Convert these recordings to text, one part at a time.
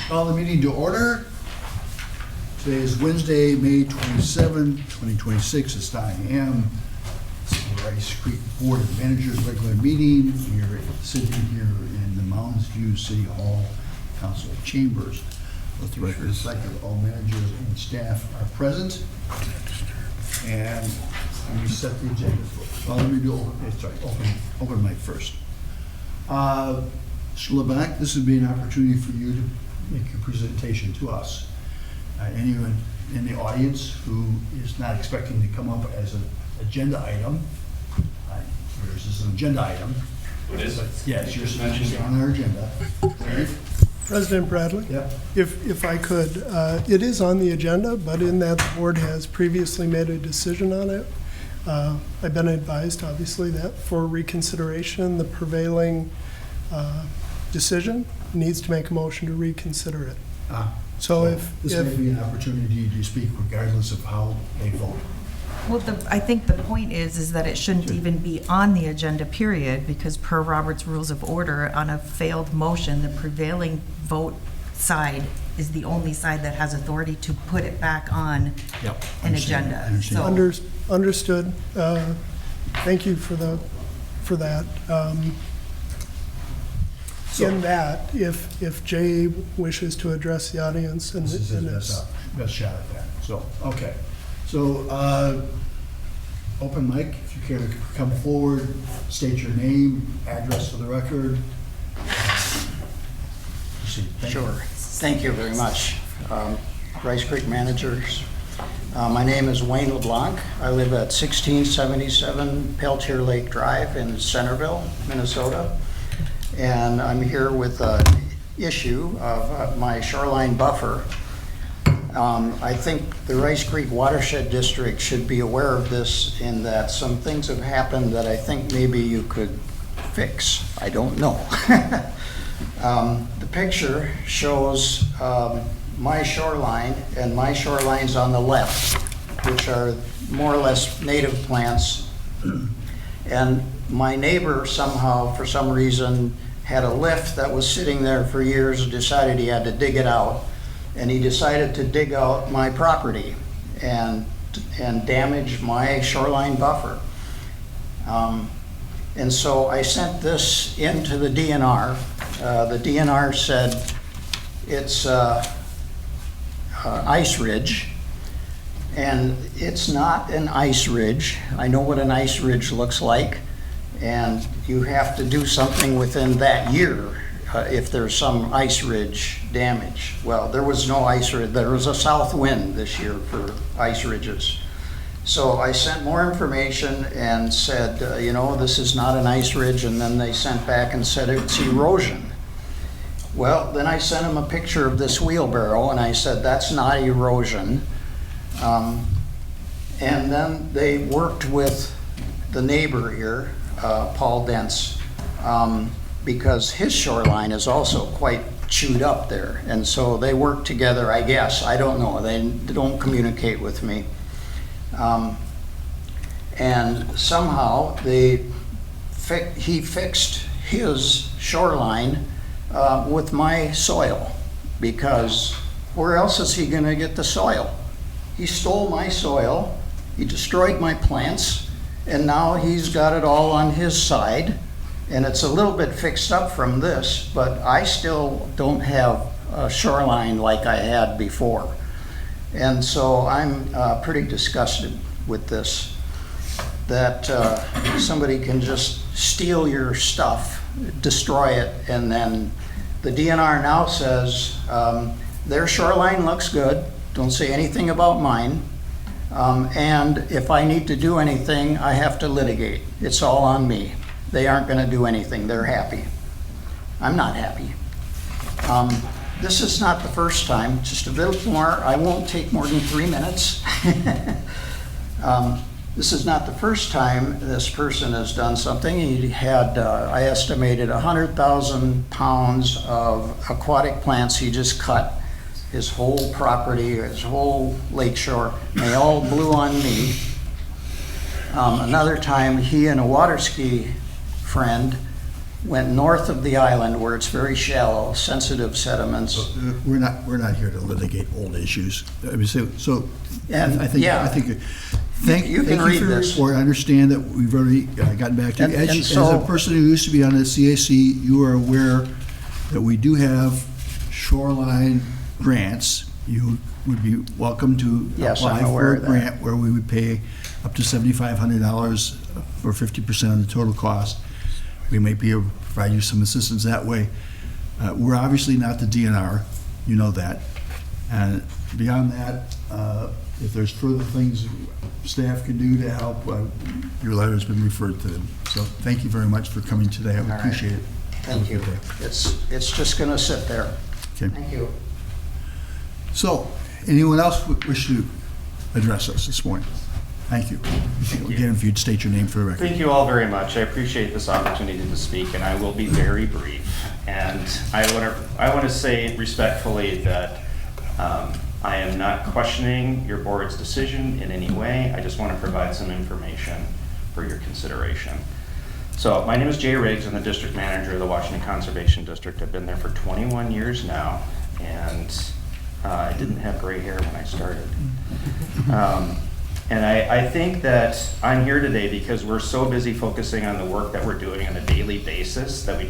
Call the meeting to order. Today is Wednesday, May 27, 2026. It's 9 a.m. This is the Rice Creek Board of Managers regular meeting. We're sitting here in the Mountains View City Hall Council Chambers. Let the record reflect that all managers and staff are present. And we set the agenda for. Well, let me do open mic first. Mr. LeBlanc, this would be an opportunity for you to make your presentation to us. Anyone in the audience who is not expecting to come up as an agenda item, yours is an agenda item. What is it? Yes, yours is on our agenda. President Bradley? Yep. If I could, it is on the agenda, but in that the board has previously made a decision on it. I've been advised, obviously, that for reconsideration, the prevailing decision needs to make a motion to reconsider it. So if this may be an opportunity to speak regardless of how they vote. Well, I think the point is that it shouldn't even be on the agenda, period, because per Robert's Rules of Order, on a failed motion, the prevailing vote side is the only side that has authority to put it back on an agenda. So, Understood. Thank you for that. In that, if Jay wishes to address the audience, and This is his best shot at that. So, okay. So, open mic, if you care to come forward, state your name, address for the record. Proceed. Thank you. Sure. Thank you very much. Rice Creek Managers. My name is Wayne LeBlanc. I live at 1677 Peltier Lake Drive in Centerville, Minnesota. And I'm here with an issue of my shoreline buffer. I think the Rice Creek Watershed District should be aware of this, in that some things have happened that I think maybe you could fix. I don't know. The picture shows my shoreline, and my shoreline's on the left, which are more or less native plants. And my neighbor somehow, for some reason, had a lift that was sitting there for years and decided he had to dig it out. And he decided to dig out my property and damage my shoreline buffer. And so I sent this into the DNR. The DNR said it's ice ridge, and it's not an ice ridge. I know what an ice ridge looks like, and you have to do something within that year if there's some ice ridge damage. Well, there was no ice ridge. There was a south wind this year for ice ridges. So I sent more information and said, this is not an ice ridge, and then they sent back and said it's erosion. Well, then I sent them a picture of this wheelbarrow, and I said, that's not erosion. And then they worked with the neighbor here, Paul Dentz, because his shoreline is also quite chewed up there. And so they work together, I guess. I don't know. They don't communicate with me. And somehow he fixed his shoreline with my soil, because where else is he going to get the soil? He stole my soil, he destroyed my plants, and now he's got it all on his side. And it's a little bit fixed up from this, but I still don't have a shoreline like I had before. And so I'm pretty disgusted with this, that somebody can just steal your stuff, destroy it, and then the DNR now says their shoreline looks good, don't say anything about mine, and if I need to do anything, I have to litigate. It's all on me. They aren't going to do anything. They're happy. I'm not happy. This is not the first time. Just a little more. I won't take more than 3 minutes. This is not the first time this person has done something. He had, I estimated, 100,000 pounds of aquatic plants he just cut. His whole property, his whole lakeshore, they all blew on me. Another time, he and a water ski friend went north of the island where it's very shallow, sensitive sediments. We're not here to litigate old issues. I mean, so And, I think, yeah. thank You can thank you read for your this. report. I understand that we've already gotten back to you. And As so- a person who used to be on the CAC, you are aware that we do have shoreline grants. You would be welcome to Yes, apply I'm aware for a of that. grant where we would pay up to $7,500 for 50% of the total cost. We may be able to provide you some assistance that way. We're obviously not the DNR, you know that. And beyond that, if there's further things staff can do to help, your letter's been referred to them. So thank you very much for coming today. I right. appreciate it. Thank you. It's just gonna sit there. Okay. Thank you. So, anyone else wish to address us this morning? Thank you. Again, if you'd state your name for the record. Thank you all very much. I appreciate this opportunity to speak, and I will be very brief. And I want to say respectfully that I am not questioning your board's decision in any way. I just want to provide some information for your consideration. So my name is Jay Riggs. I'm the district manager of the Washington Conservation District. I've been there for 21 years now, and I didn't have gray hair when I started. And I think that I'm here today because we're so busy focusing on the work that we're doing on a daily basis that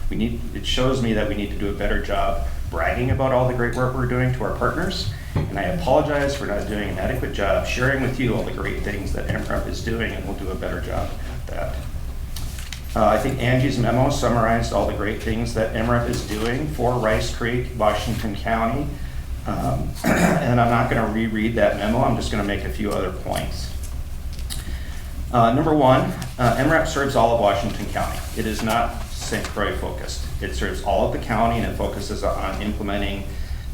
we need, it shows me that we need to do a better job bragging about all the great work we're doing to our partners. And I apologize for not doing an adequate job sharing with you all the great things that MREP is doing, and we'll do a better job at that. I think Angie's memo summarized all the great things that MREP is doing for Rice Creek, Washington County. And I'm not going to reread that memo. I'm just going to make a few other points. Number one, MREP serves all of Washington County. It is not St. Croix focused. It serves all of the county, and it focuses on implementing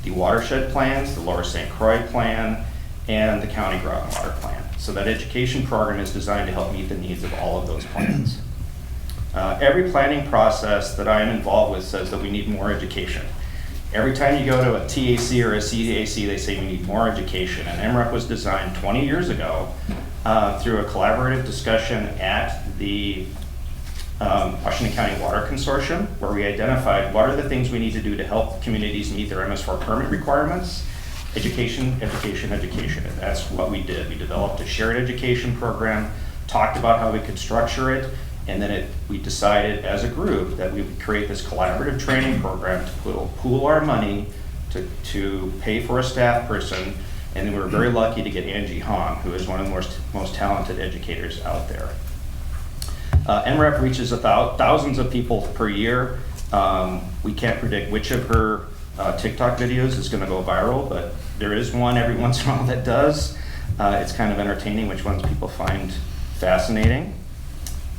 the watershed plans, the Lower St. Croix plan, and the county groundwater plan. So that education program is designed to help meet the needs of all of those plans. Every planning process that I am involved with says that we need more education. Every time you go to a TAC or a CAC, they say we need more education. And MREP was designed 20 years ago through a collaborative discussion at the Washington County Water Consortium, where we identified what are the things we need to do to help communities meet their MS4 permit requirements. Education, education, education, and that's what we did. We developed a shared education program, talked about how we could structure it, and then we decided as a group that we would create this collaborative training program to pool our money to pay for a staff person, and then we were very lucky to get Angie Hong, who is one of the most talented educators out there. MREP reaches thousands of people per year. We can't predict which of her TikTok videos is going to go viral, but there is one every once in a while that does. It's kind of entertaining which ones people find fascinating.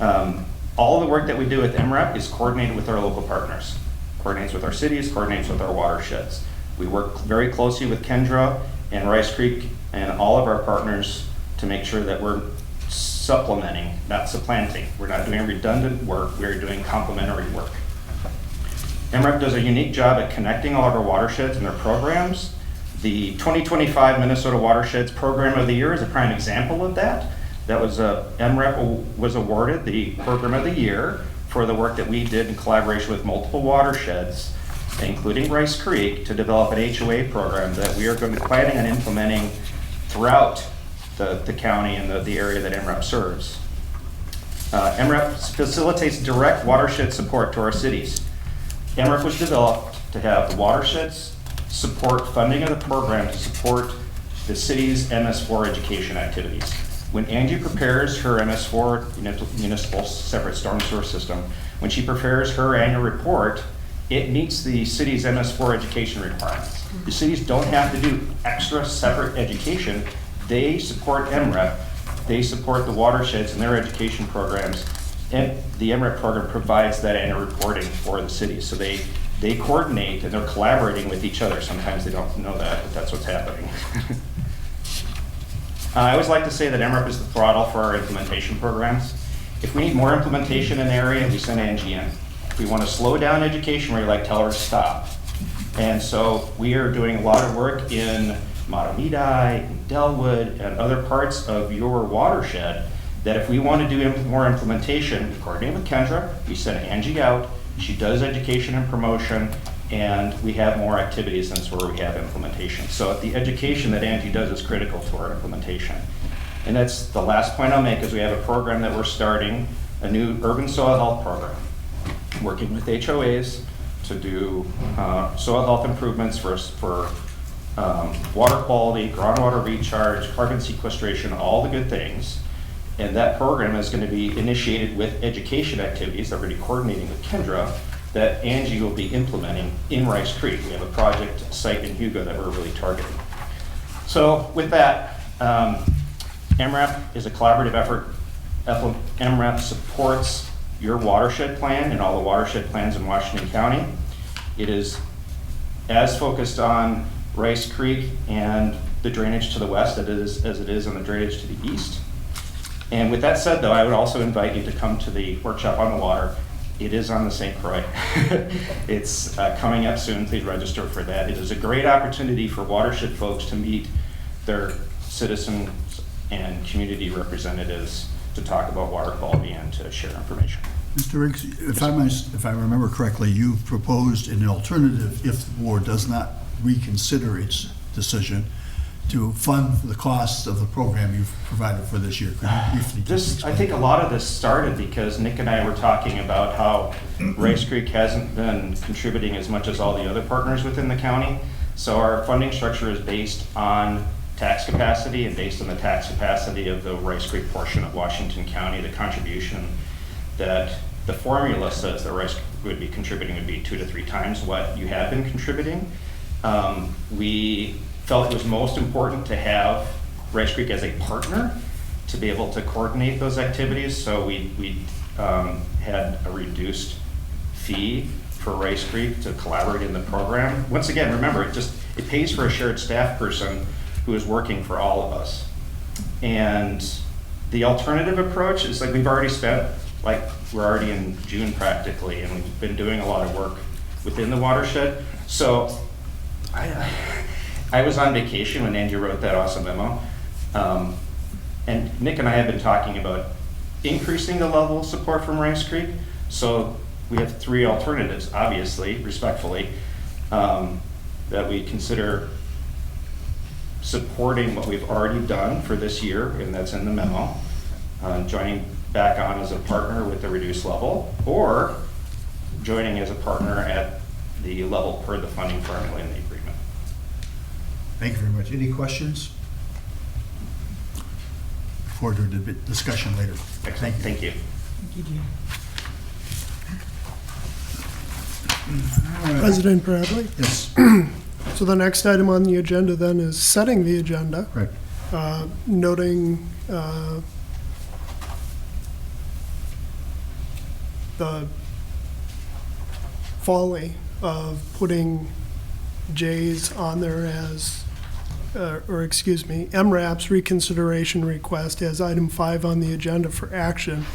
All the work that we do with MREP is coordinated with our local partners. Coordinates with our cities, coordinates with our watersheds. We work very closely with Kendra and Rice Creek and all of our partners to make sure that we're supplementing, not supplanting. We're not doing redundant work, we're doing complementary work. MREP does a unique job at connecting all of our watersheds and their programs. The 2025 Minnesota Watersheds Program of the Year is a prime example of that. That was MREP was awarded the Program of the Year for the work that we did in collaboration with multiple watersheds, including Rice Creek, to develop an HOA program that we are going to be planning on implementing throughout the county and the area that MREP serves. MREP facilitates direct watershed support to our cities. MREP was developed to have the watersheds support funding of the program to support the city's MS4 education activities. When Angie prepares her MS4 municipal separate storm sewer system, when she prepares her annual report, it meets the city's MS4 education requirements. The cities don't have to do extra separate education. They support MREP, they support the watersheds and their education programs, and the MREP program provides that annual reporting for the cities. So they coordinate and they're collaborating with each other. Sometimes they don't know that, but that's what's happening. I always like to say that MREP is the throttle for our implementation programs. If we need more implementation in an area, we send Angie in. If we want to slow down education, we tell her to stop. And so we are doing a lot of work in Matamidi, in Delwood, and other parts of your watershed that if we want to do more implementation, we coordinate with Kendra, we send Angie out, she does education and promotion, and we have more activities than where we have implementation. So the education that Angie does is critical to our implementation. And that's the last point I'll make, is we have a program that we're starting, a new urban soil health program, working with HOAs to do soil health improvements for water quality, groundwater recharge, carbon sequestration, all the good things. And that program is going to be initiated with education activities that we're going to be coordinating with Kendra, that Angie will be implementing in Rice Creek. We have a project site in Hugo that we're really targeting. So with that, MRAP is a collaborative effort. MRAP supports your watershed plan and all the watershed plans in Washington County. It is as focused on Rice Creek and the drainage to the west as it is on the drainage to the east. And with that said, though, I would also invite you to come to the workshop on the water. It is on the St. Croix. It's coming up soon. Please register for that. It is a great opportunity for watershed folks to meet their citizens and community representatives to talk about water quality and to share information. Mr. Riggs, if I remember correctly, you've proposed an alternative if the board does not reconsider its decision to fund the costs of the program you've provided for this year. Could you briefly just explain? I think a lot of this started because Nick and I were talking about how Rice Creek hasn't been contributing as much as all the other partners within the county. So our funding structure is based on tax capacity, and based on the tax capacity of the Rice Creek portion of Washington County, the contribution that the formula says that Rice would be contributing would be 2 to 3 times what you have been contributing. We felt it was most important to have Rice Creek as a partner to be able to coordinate those activities. So we had a reduced fee for Rice Creek to collaborate in the program. Once again, remember, it pays for a shared staff person who is working for all of us. And the alternative approach is like we've already spent, like we're already in June practically, and we've been doing a lot of work within the watershed. So I was on vacation when Angie wrote that awesome memo. And Nick and I have been talking about increasing the level of support from Rice Creek. So we have 3 alternatives, obviously, respectfully, that we consider supporting what we've already done for this year, and that's in the memo, joining back on as a partner with the reduced level, or joining as a partner at the level per the funding formula in the agreement. Thank you very much. Any questions? Forward to the discussion later. Excellent. Thank you. President Bradley? Yes, So the next item on the agenda then is setting the agenda, correct. noting the folly of putting J's on there as, MRAP's reconsideration request as item 5 on the agenda for action.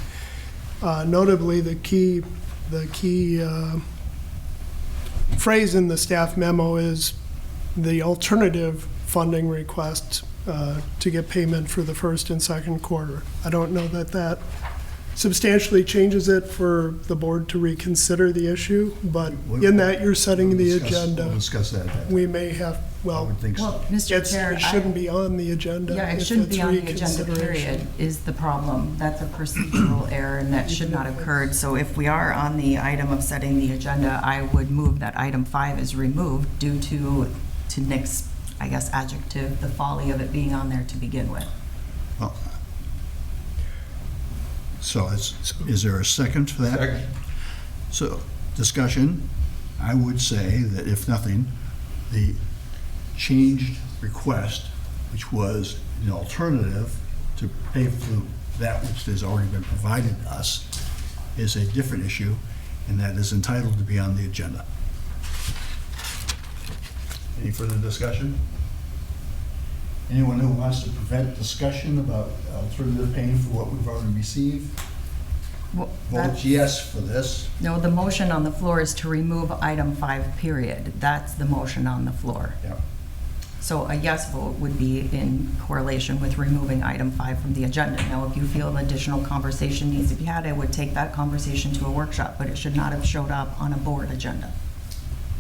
Notably, the key phrase in the staff memo is the alternative funding request to get payment for the first and second quarter. I don't know that substantially changes it for the board to reconsider the issue, but in that you're setting the agenda. We'll discuss that. We may have, I well, would think so. Well, Mr. Chair, it shouldn't be on the agenda. yeah, it if shouldn't it's be on the agenda, reconsideration. period, is the problem. That's a procedural error, and that should not have occurred. So if we are on the item of setting the agenda, I would move that item 5 is removed due to Nick's, I guess, adjective, the folly of it being on there to begin with. Well, so is there a second for that? Second. So, discussion, I would say that if nothing, the changed request, which was an alternative to pay for that which has already been provided to us, is a different issue, and that is entitled to be on the agenda. Any further discussion? Anyone who wants to prevent discussion about alternative paying for what we've already received? Well, Vote that's- yes for this. No, the motion on the floor is to remove item 5, period. That's the motion on the floor. Yeah. So a yes vote would be in correlation with removing item 5 from the agenda. Now, if you feel additional conversation needs to be had, I would take that conversation to a workshop, but it should not have showed up on a board agenda.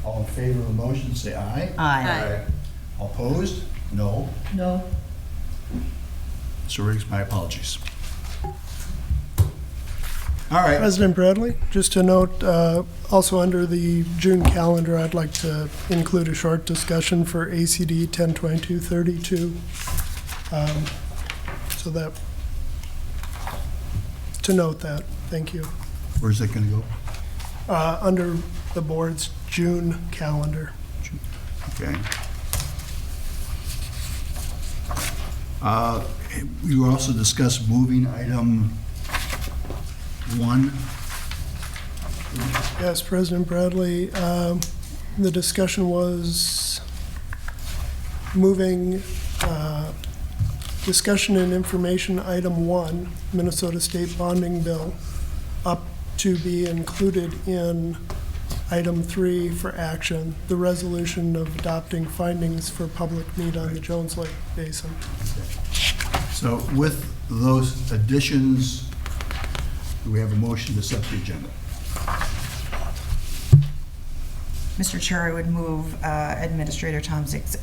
All in favor of the motion, say aye. Aye. All opposed? No. No. So Riggs, my apologies. All right. President Bradley, just to note, also under the June calendar, I'd like to include a short discussion for ACD 102232. So that, to note that, thank you. Where's that going to go? Under the board's June calendar. Okay. We also discussed moving item 1. Yes, President Bradley, the discussion was moving discussion and information item 1, Minnesota State Bonding Bill, up to be included in item 3 for action, the resolution of adopting findings for public meet on the Jones Lake Basin. So with those additions, do we have a motion to set the agenda? Mr. Chair, I would move Administrator Tomzik's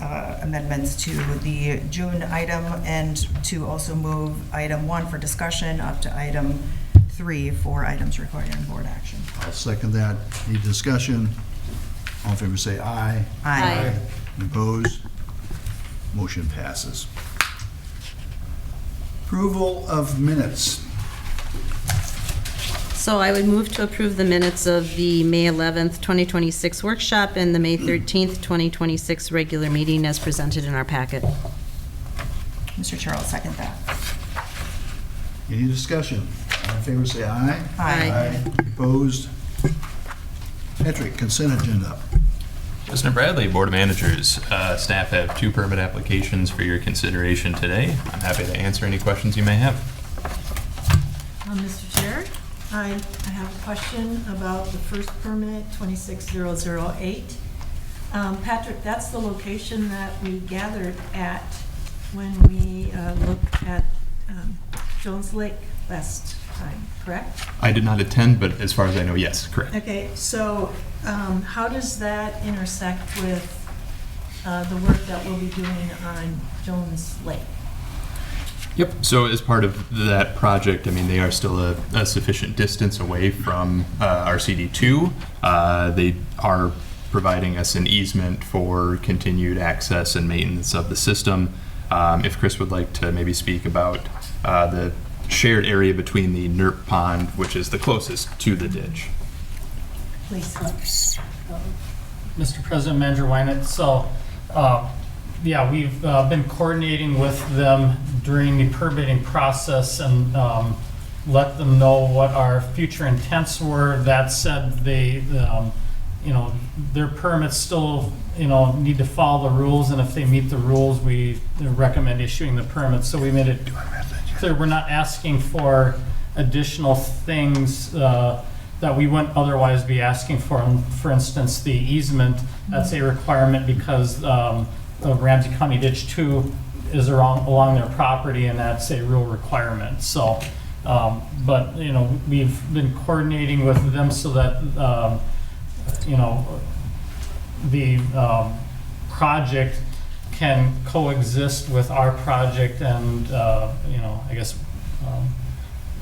amendments to the June item and to also move item 1 for discussion up to item 3 for items requiring board action. I'll second that. Any discussion? All in favor say aye. Aye. Any opposed? Motion passes. Approval of minutes. So I would move to approve the minutes of the May 11th, 2026 workshop and the May 13th, 2026 regular meeting as presented in our packet. Mr. Chair, I'll second that. Any discussion? All in favor say aye. Aye. Opposed? Patrick, consent agenda. President Bradley, Board of Managers, staff have 2 permit applications for your consideration today. I'm happy to answer any questions you may have. Mr. Chair, I have a question about the first permit, 26008. Patrick, that's the location that we gathered at when we looked at Jones Lake last time, correct? I did not attend, but as far as I know, yes, correct. Okay, so how does that intersect with the work that we'll be doing on Jones Lake? Yep. So as part of that project, I mean, they are still a sufficient distance away from RCD2. They are providing us an easement for continued access and maintenance of the system. If Chris would like to maybe speak about the shared area between the NERP pond, which is the closest to the ditch. Please. Mr. President, Manager Wynett, so yeah, we've been coordinating with them during the permitting process and let them know what our future intents were. That said, they, you know, their permits still, you know, need to follow the rules, and if they meet the rules, we recommend issuing the permits. So we made it clear we're not asking for additional things that we wouldn't otherwise be asking for. For instance, the easement, that's a requirement because the Ramsey County Ditch 2 is along their property, and that's a real requirement. So, but, you know, we've been coordinating with them so that, you know, the project can coexist with our project, and, you know, I guess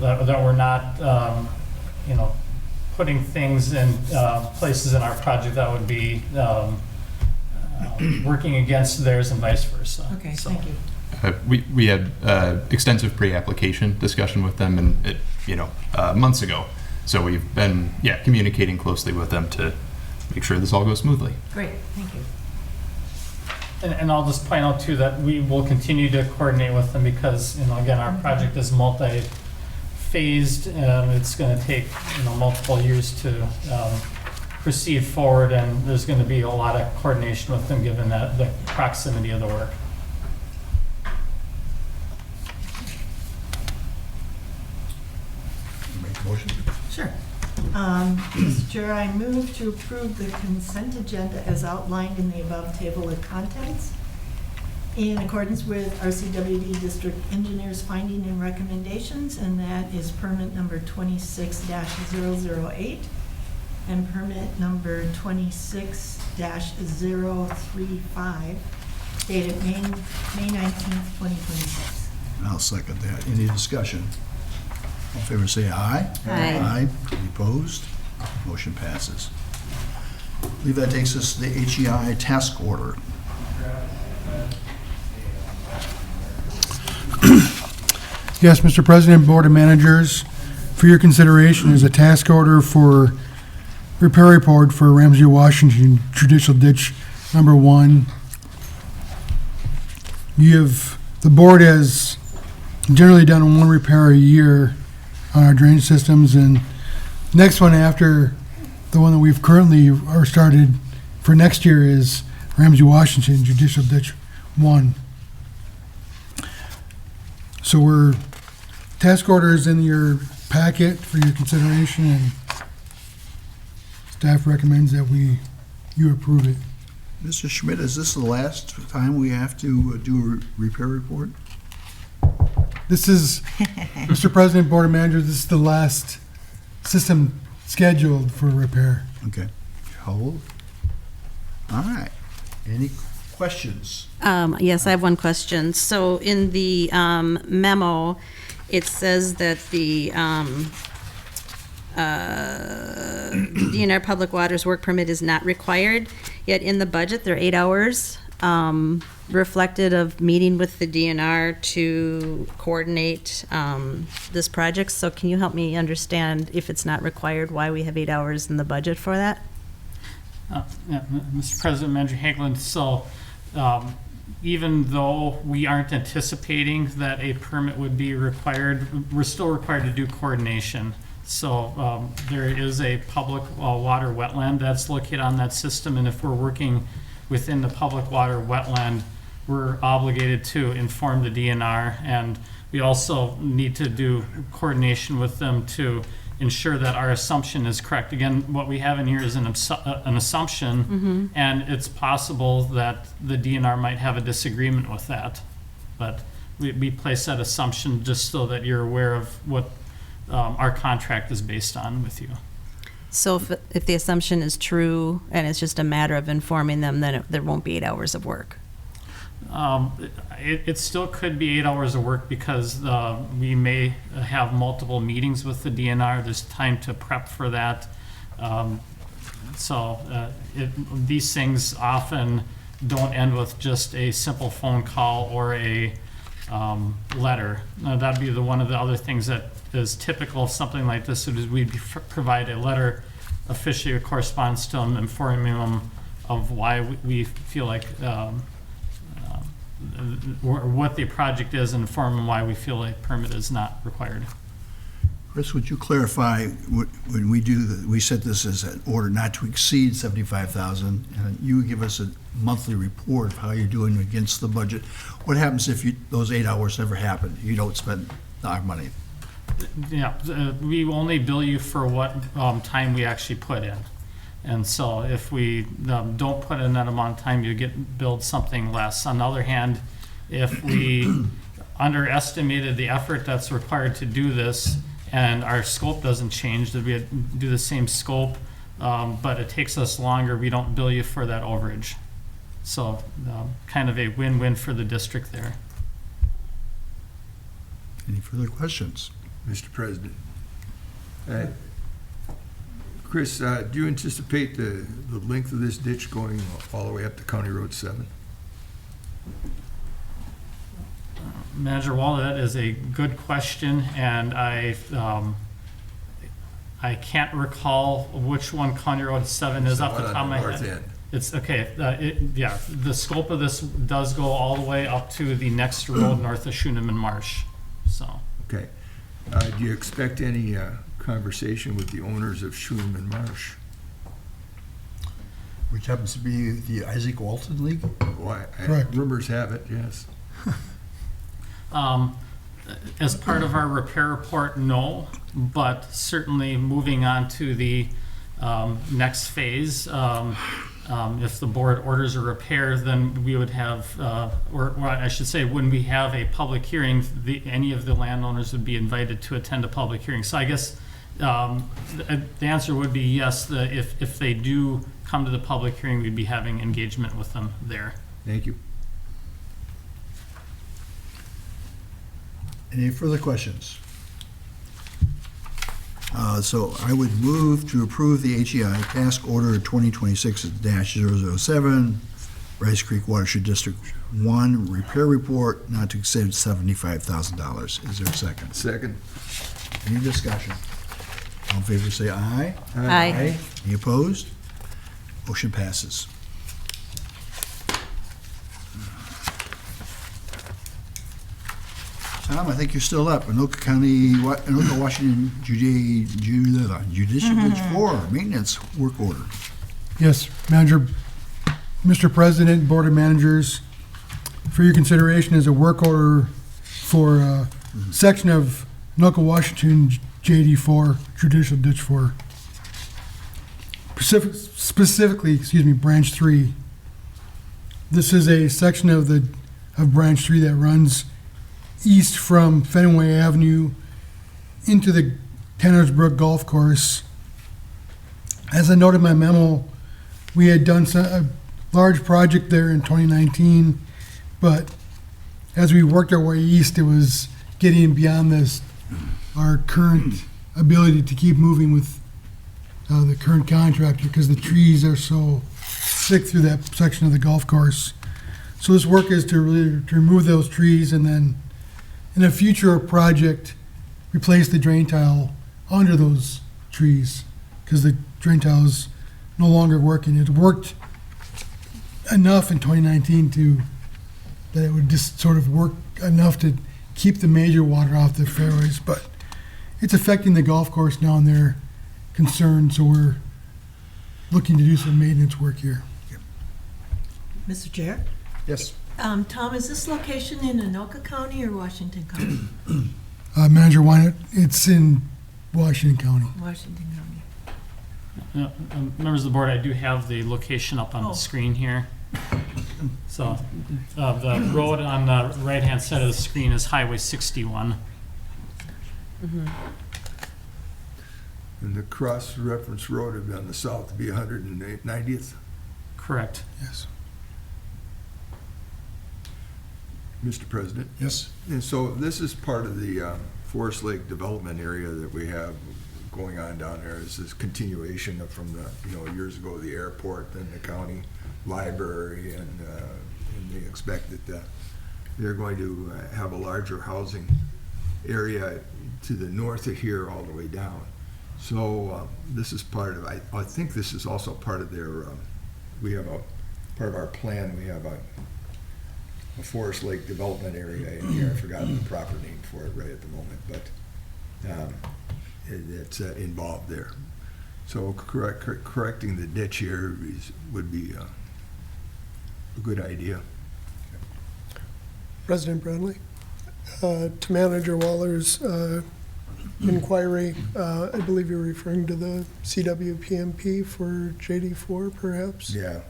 that we're not, you know, putting things in places in our project that would be working against theirs and vice versa. Okay, So- thank you. We had extensive pre-application discussion with them, and you know, months ago. So we've been communicating closely with them to make sure this all goes smoothly. Great, thank you. And I'll just point out too that we will continue to coordinate with them because, you know, again, our project is multi-phased. It's going to take, you know, multiple years to proceed forward, and there's going to be a lot of coordination with them given that the proximity of the work. Make a motion. Sure. Mr. Chair, I move to approve the consent agenda as outlined in the above table of contents. in accordance with RCWD District Engineer's finding and recommendations, and that is permit number 26-008 and permit number 26-035, dated May 19th, 2026. I'll second that. Any discussion? All in favor say aye. Aye. Any opposed? Motion passes. I believe that takes us to the HEI task order. Yes, Mr. President, Board of Managers, for your consideration is a task order for repair report for Ramsey, Washington Judicial Ditch Number 1. The board has generally done one repair a year on our drainage systems, and next one after the one that we've currently are started for next year is Ramsey, Washington Judicial Ditch 1. So task order is in your packet for your consideration, and staff recommends that you approve it. Mr. Schmidt, is this the last time we have to do a repair report? This is, Mr. President, Board of Managers, this is the last system scheduled for repair. Okay. Hold. All right. Any questions? Yes, I have one question. So in the memo, it says that the DNR Public Waters work permit is not required, yet in the budget, there are 8 hours reflected of meeting with the DNR to coordinate this project. So can you help me understand, if it's not required, why we have 8 hours in the budget for that? Yeah, Mr. President, Manager Hagelin, so even though we aren't anticipating that a permit would be required, we're still required to do coordination. So there is a public water wetland that's located on that system, and if we're working within the public water wetland, we're obligated to inform the DNR, and we also need to do coordination with them to ensure that our assumption is correct. Again, what we have in here is an assumption, and it's possible that the DNR might have a disagreement with that. But we place that assumption just so that you're aware of what our contract is based on with you. So if the assumption is true and it's just a matter of informing them, then there won't be 8 hours of work. It still could be 8 hours of work because we may have multiple meetings with the DNR. There's time to prep for that. These things often don't end with just a simple phone call or a letter. That'd be one of the other things that is typical of something like this, is we'd provide a letter officially or correspondence to them, informing them of why we feel like or what the project is, and inform them why we feel a permit is not required. Chris, would you clarify, when we set this as an order not to exceed $75,000, and you give us a monthly report of how you're doing against the budget, what happens if those 8 hours never happen? You don't spend our money? Yeah, we only bill you for what time we actually put in. And so if we don't put in that amount of time, you get billed something less. On the other hand, if we underestimated the effort that's required to do this and our scope doesn't change, that we do the same scope, but it takes us longer, we don't bill you for that overage. So kind of a win-win for the district there. Any further questions? Mr. President. Chris, do you anticipate the length of this ditch going all the way up to County Road 7? Manager Waller, that is a good question, and I can't recall which one County Road 7 is off the top of my head. It's okay. Yeah, the scope of this does go all the way up to the next road north of Schuneman Marsh. So. Okay. Do you expect any conversation with the owners of Schuneman Marsh? Which happens to be the Isaac Walton League? Why? Correct. Rumors have it, yes. As part of our repair report, no, but certainly moving on to the next phase, If the board orders a repair, then we would have, or I should say, when we have a public hearing, any of the landowners would be invited to attend a public hearing. So I guess the answer would be yes, if they do come to the public hearing, we'd be having engagement with them there. Thank you. Any further questions? So I would move to approve the HEI Task Order 2026-007, Rice Creek Watershed District 1 Repair Report, not to exceed $75,000. Is there a second? Second. Any discussion? All in favor, say aye. Aye. Any opposed? Motion passes. Tom, I think you're still up. Anoka County, Anoka, Washington Judicial Bridge 4 Maintenance Work Order. Yes, Manager, Mr. President, Board of Managers, for your consideration is a work order for a section of Anoka, Washington JD4, Judicial Ditch 4. Specifically, Branch 3. This is a section of Branch 3 that runs east from Fenway Avenue into the Tanner's Brook Golf Course. As I noted in my memo, we had done a large project there in 2019, but as we worked our way east, it was getting beyond our current ability to keep moving with the current contractor because the trees are so thick through that section of the golf course. So this work is to remove those trees and then in a future project, replace the drain tile under those trees because the drain tile is no longer working. It worked enough in 2019 that it would just sort of work enough to keep the major water off the fairways, but it's affecting the golf course now and they're concerned, so we're looking to do some maintenance work here. Mr. Chair? Yes. Tom, is this location in Anoka County or Washington County? Manager Wynett, it's in Washington County. Washington County. Members of the board, I do have the location up on Oh. the screen here. So the road on the right-hand side of the screen is Highway 61. And the cross-reference road would be on the south, would be 190th. Correct. Yes. Mr. President. Yes. And so this is part of the Forest Lake development area that we have going on down there. This is continuation from the, years ago, the airport, then the county library, and they expect that they're going to have a larger housing area to the north of here all the way down. So this is part of, I think this is also part of their, we have part of our plan, we have a Forest Lake development area in here. I've forgotten the proper name for it right at the moment, but it's involved there. So correcting the ditch here would be a good idea. President Bradley, to Manager Waller's inquiry, I believe you're referring to the CWPMP for JD4, perhaps? Yeah,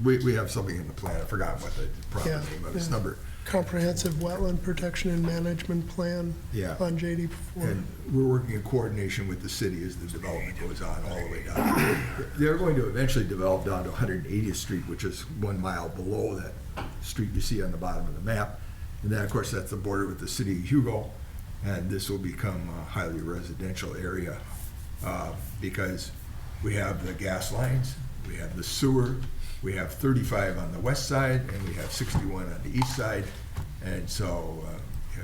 we have something in the plan. I forgot what the proper Yeah, name of this yeah. number. Comprehensive Wetland Protection and Management Plan Yeah. on JD4. And we're working in coordination with the city as the development goes on all the way down. They're going to eventually develop down to 180th Street, which is 1 mile below that street you see on the bottom of the map. And then, of course, that's the border with the city of Hugo. And this will become a highly residential area because we have the gas lines, we have the sewer, we have 35 on the west side, and we have 61 on the east side. And so,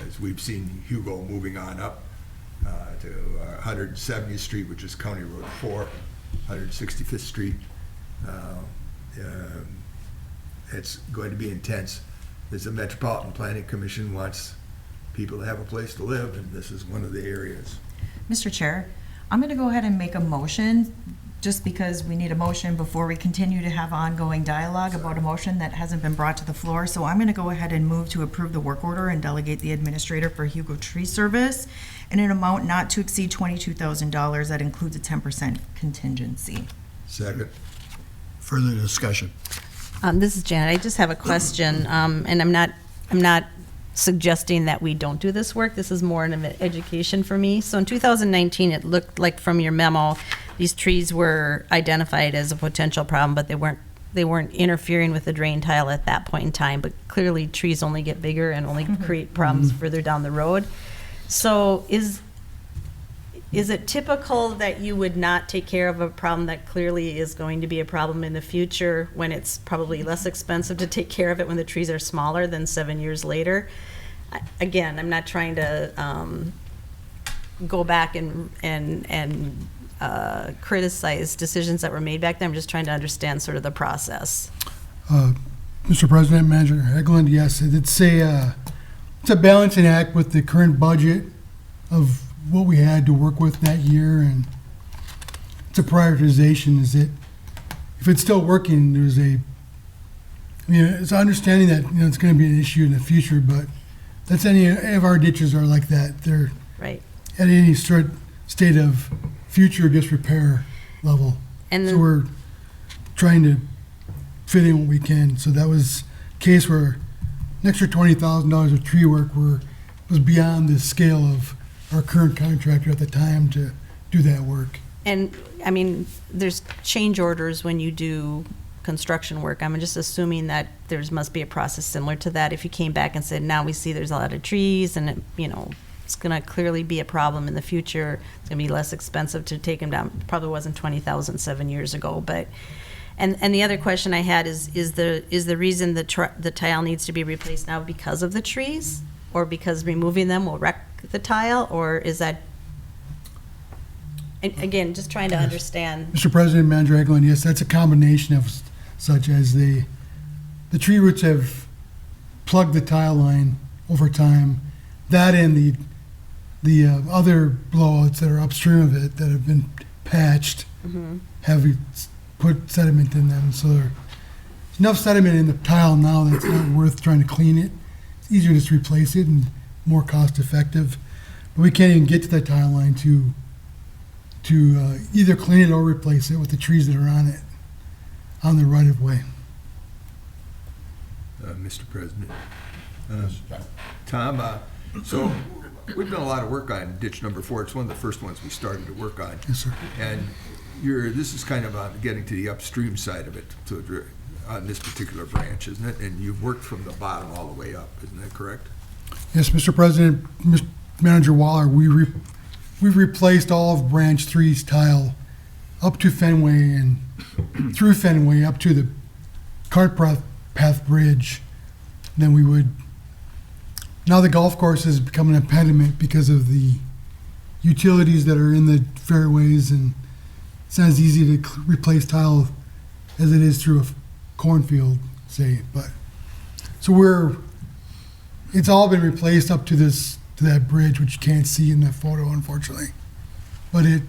as we've seen Hugo moving on up to 170th Street, which is County Road 4, 165th Street, it's going to be intense. As the Metropolitan Planning Commission wants people to have a place to live, and this is one of the areas. Mr. Chair, I'm going to go ahead and make a motion, just because we need a motion before we continue to have ongoing dialogue about a motion that hasn't been brought to the floor. So I'm going to go ahead and move to approve the work order and delegate the administrator for Hugo Tree Service in an amount not to exceed $22,000. That includes a 10% contingency. Second. further discussion? This is Janet. I just have a question, and I'm not suggesting that we don't do this work. This is more an education for me. So in 2019, it looked like from your memo, these trees were identified as a potential problem, but they weren't interfering with the drain tile at that point in time. But clearly, trees only get bigger and only create problems further down the road. So is it typical that you would not take care of a problem that clearly is going to be a problem in the future when it's probably less expensive to take care of it when the trees are smaller than 7 years later? Again, I'm not trying to go back and criticize decisions that were made back then. I'm just trying to understand sort of the process. Mr. President, Manager Eglund, yes, it's a balancing act with the current budget of what we had to work with that year, and it's a prioritization. Is it, if it's still working, it's understanding that, it's going to be an issue in the future, but that's any of our ditches are like that. They're Right. at any state of future disrepair level. And So then, we're trying to fit in what we can. So that was a case where an extra $20,000 of tree work was beyond the scale of our current contractor at the time to do that work. and I mean, there's change orders when you do construction work. I'm just assuming that must be a process similar to that. If you came back and said, now we see there's a lot of trees and, it's going to clearly be a problem in the future. It's going to be less expensive to take them down. Probably wasn't 20,000 7 years ago, but, and the other question I had is the reason the tile needs to be replaced now because of the trees, or because removing them will wreck the tile, or is that, and again, just trying to understand. Mr. President, Manager Eglund, yes, that's a combination of such as the tree roots have plugged the tile line over time. That and the other blowouts that are upstream of it that have been patched have put sediment in them. So there's enough sediment in the tile now that it's not worth trying to clean it. It's easier to just replace it and more cost effective. But we can't even get to that tile line to either clean it or replace it with the trees that are on it, on the right of way. Mr. President. Tom, so we've done a lot of work on ditch number 4. It's one of the first ones we started to work on. Yes, sir. And this is kind of on getting to the upstream side of it on this particular branch, isn't it? And you've worked from the bottom all the way up, isn't that correct? Yes, Mr. President, Mr. Manager Waller, we've replaced all of Branch 3's tile up to Fenway and through Fenway up to the cart path bridge. Then we would, now the golf course has become an impediment because of the utilities that are in the fairways, and it's not as easy to replace tile as it is through a cornfield, say. But so it's all been replaced up to that bridge, which you can't see in the photo, unfortunately. But it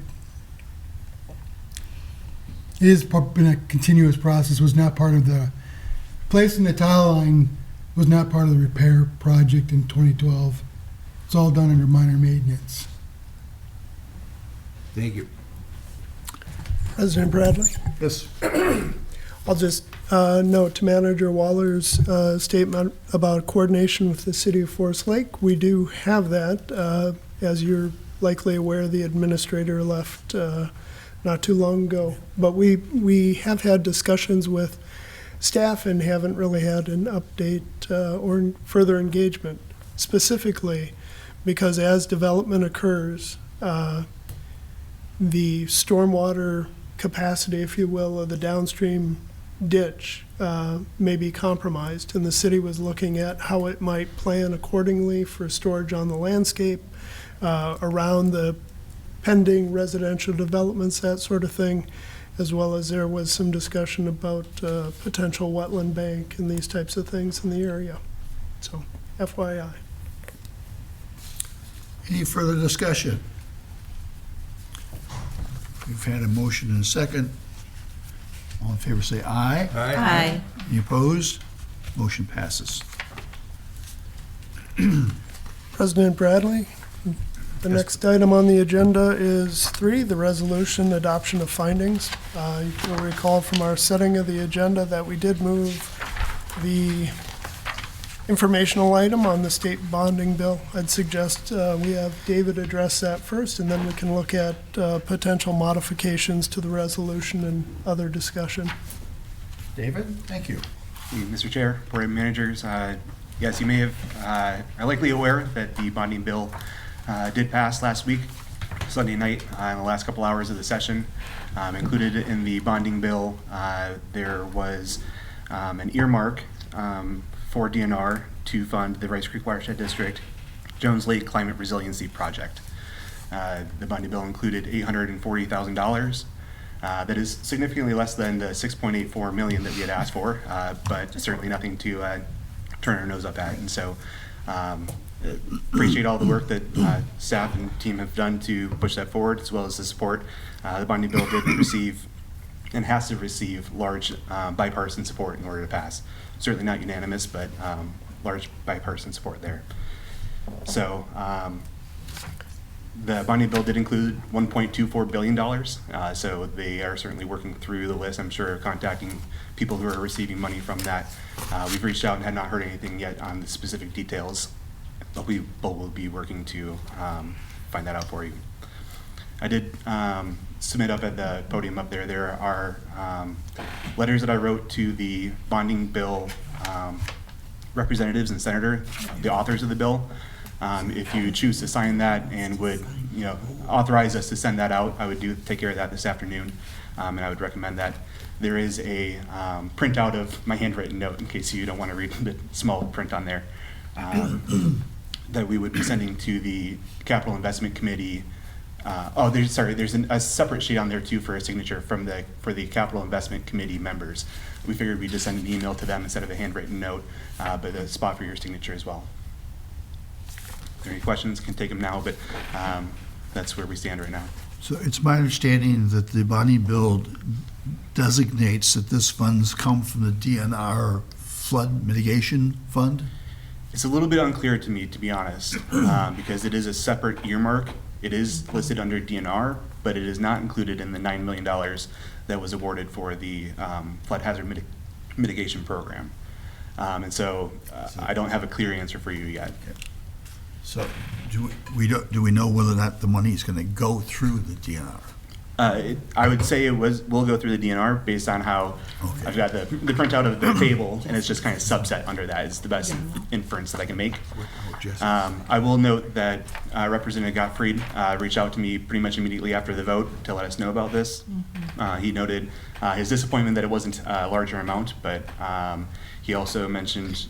is been a continuous process. Was not part of the placing the tile line was not part of the repair project in 2012. It's all done under minor maintenance. Thank you. President Bradley? Yes. I'll just note to Manager Waller's statement about coordination with the city of Forest Lake. We do have that. As you're likely aware, the administrator left not too long ago. But we have had discussions with staff and haven't really had an update or further engagement, specifically because as development occurs, the stormwater capacity, if you will, of the downstream ditch may be compromised, and the city was looking at how it might plan accordingly for storage on the landscape around the pending residential developments, that sort of thing, as well as there was some discussion about potential wetland bank and these types of things in the area. So, FYI. Any further discussion? We've had a motion and a second. All in favor say aye. Aye. Any opposed? Motion passes. President Bradley, The next item on the agenda is 3, the resolution adoption of findings. You'll recall from our setting of the agenda that we did move the informational item on the state bonding bill. I'd suggest we have David address that first, and then we can look at potential modifications to the resolution and other discussion. David, thank you. Mr. Chair, board managers, yes, you may have, are likely aware that the bonding bill did pass last week, Sunday night, in the last couple hours of the session. Included in the bonding bill, there was an earmark for DNR to fund the Rice Creek Watershed District Jones Lake Climate Resiliency Project. The bonding bill included $840,000. That is significantly less than the $6.84 million that we had asked for, but certainly nothing to turn our nose up at. And so appreciate all the work that staff and team have done to push that forward, as well as the support. The bonding bill did receive and has to receive large bipartisan support in order to pass. Certainly not unanimous, but large bipartisan support there. So the bonding bill did include $1.24 billion, so they are certainly working through the list. I'm sure contacting people who are receiving money from that. We've reached out and had not heard anything yet on the specific details, but we will be working to find that out for you. I did submit up at the podium up there. There are letters that I wrote to the bonding bill representatives and senator, the authors of the bill. If you choose to sign that and would, authorize us to send that out, I would take care of that this afternoon, and I would recommend that. There is a printout of my handwritten note, in case you don't want to read the small print on there, that we would be sending to the Capital Investment Committee. There's a separate sheet on there too for a signature for the Capital Investment Committee members. We figured we'd just send an email to them instead of a handwritten note, but a spot for your signature as well. If there are any questions, can take them now, but that's where we stand right now. So it's my understanding that the bonding bill designates that this funds come from the DNR flood mitigation fund? It's a little bit unclear to me, to be honest, because it is a separate earmark. It is listed under DNR, but it is not included in the $9 million that was awarded for the flood hazard mitigation program. And so I don't have a clear answer for you yet. So do we know whether or not the money is going to go through the DNR? I would say will go through the DNR based on how I've got the printout of the table, and it's just kind of subset under that. It's the best inference that I can make. I will note that Representative Gottfried reached out to me pretty much immediately after the vote to let us know about this. He noted his disappointment that it wasn't a larger amount, but he also mentioned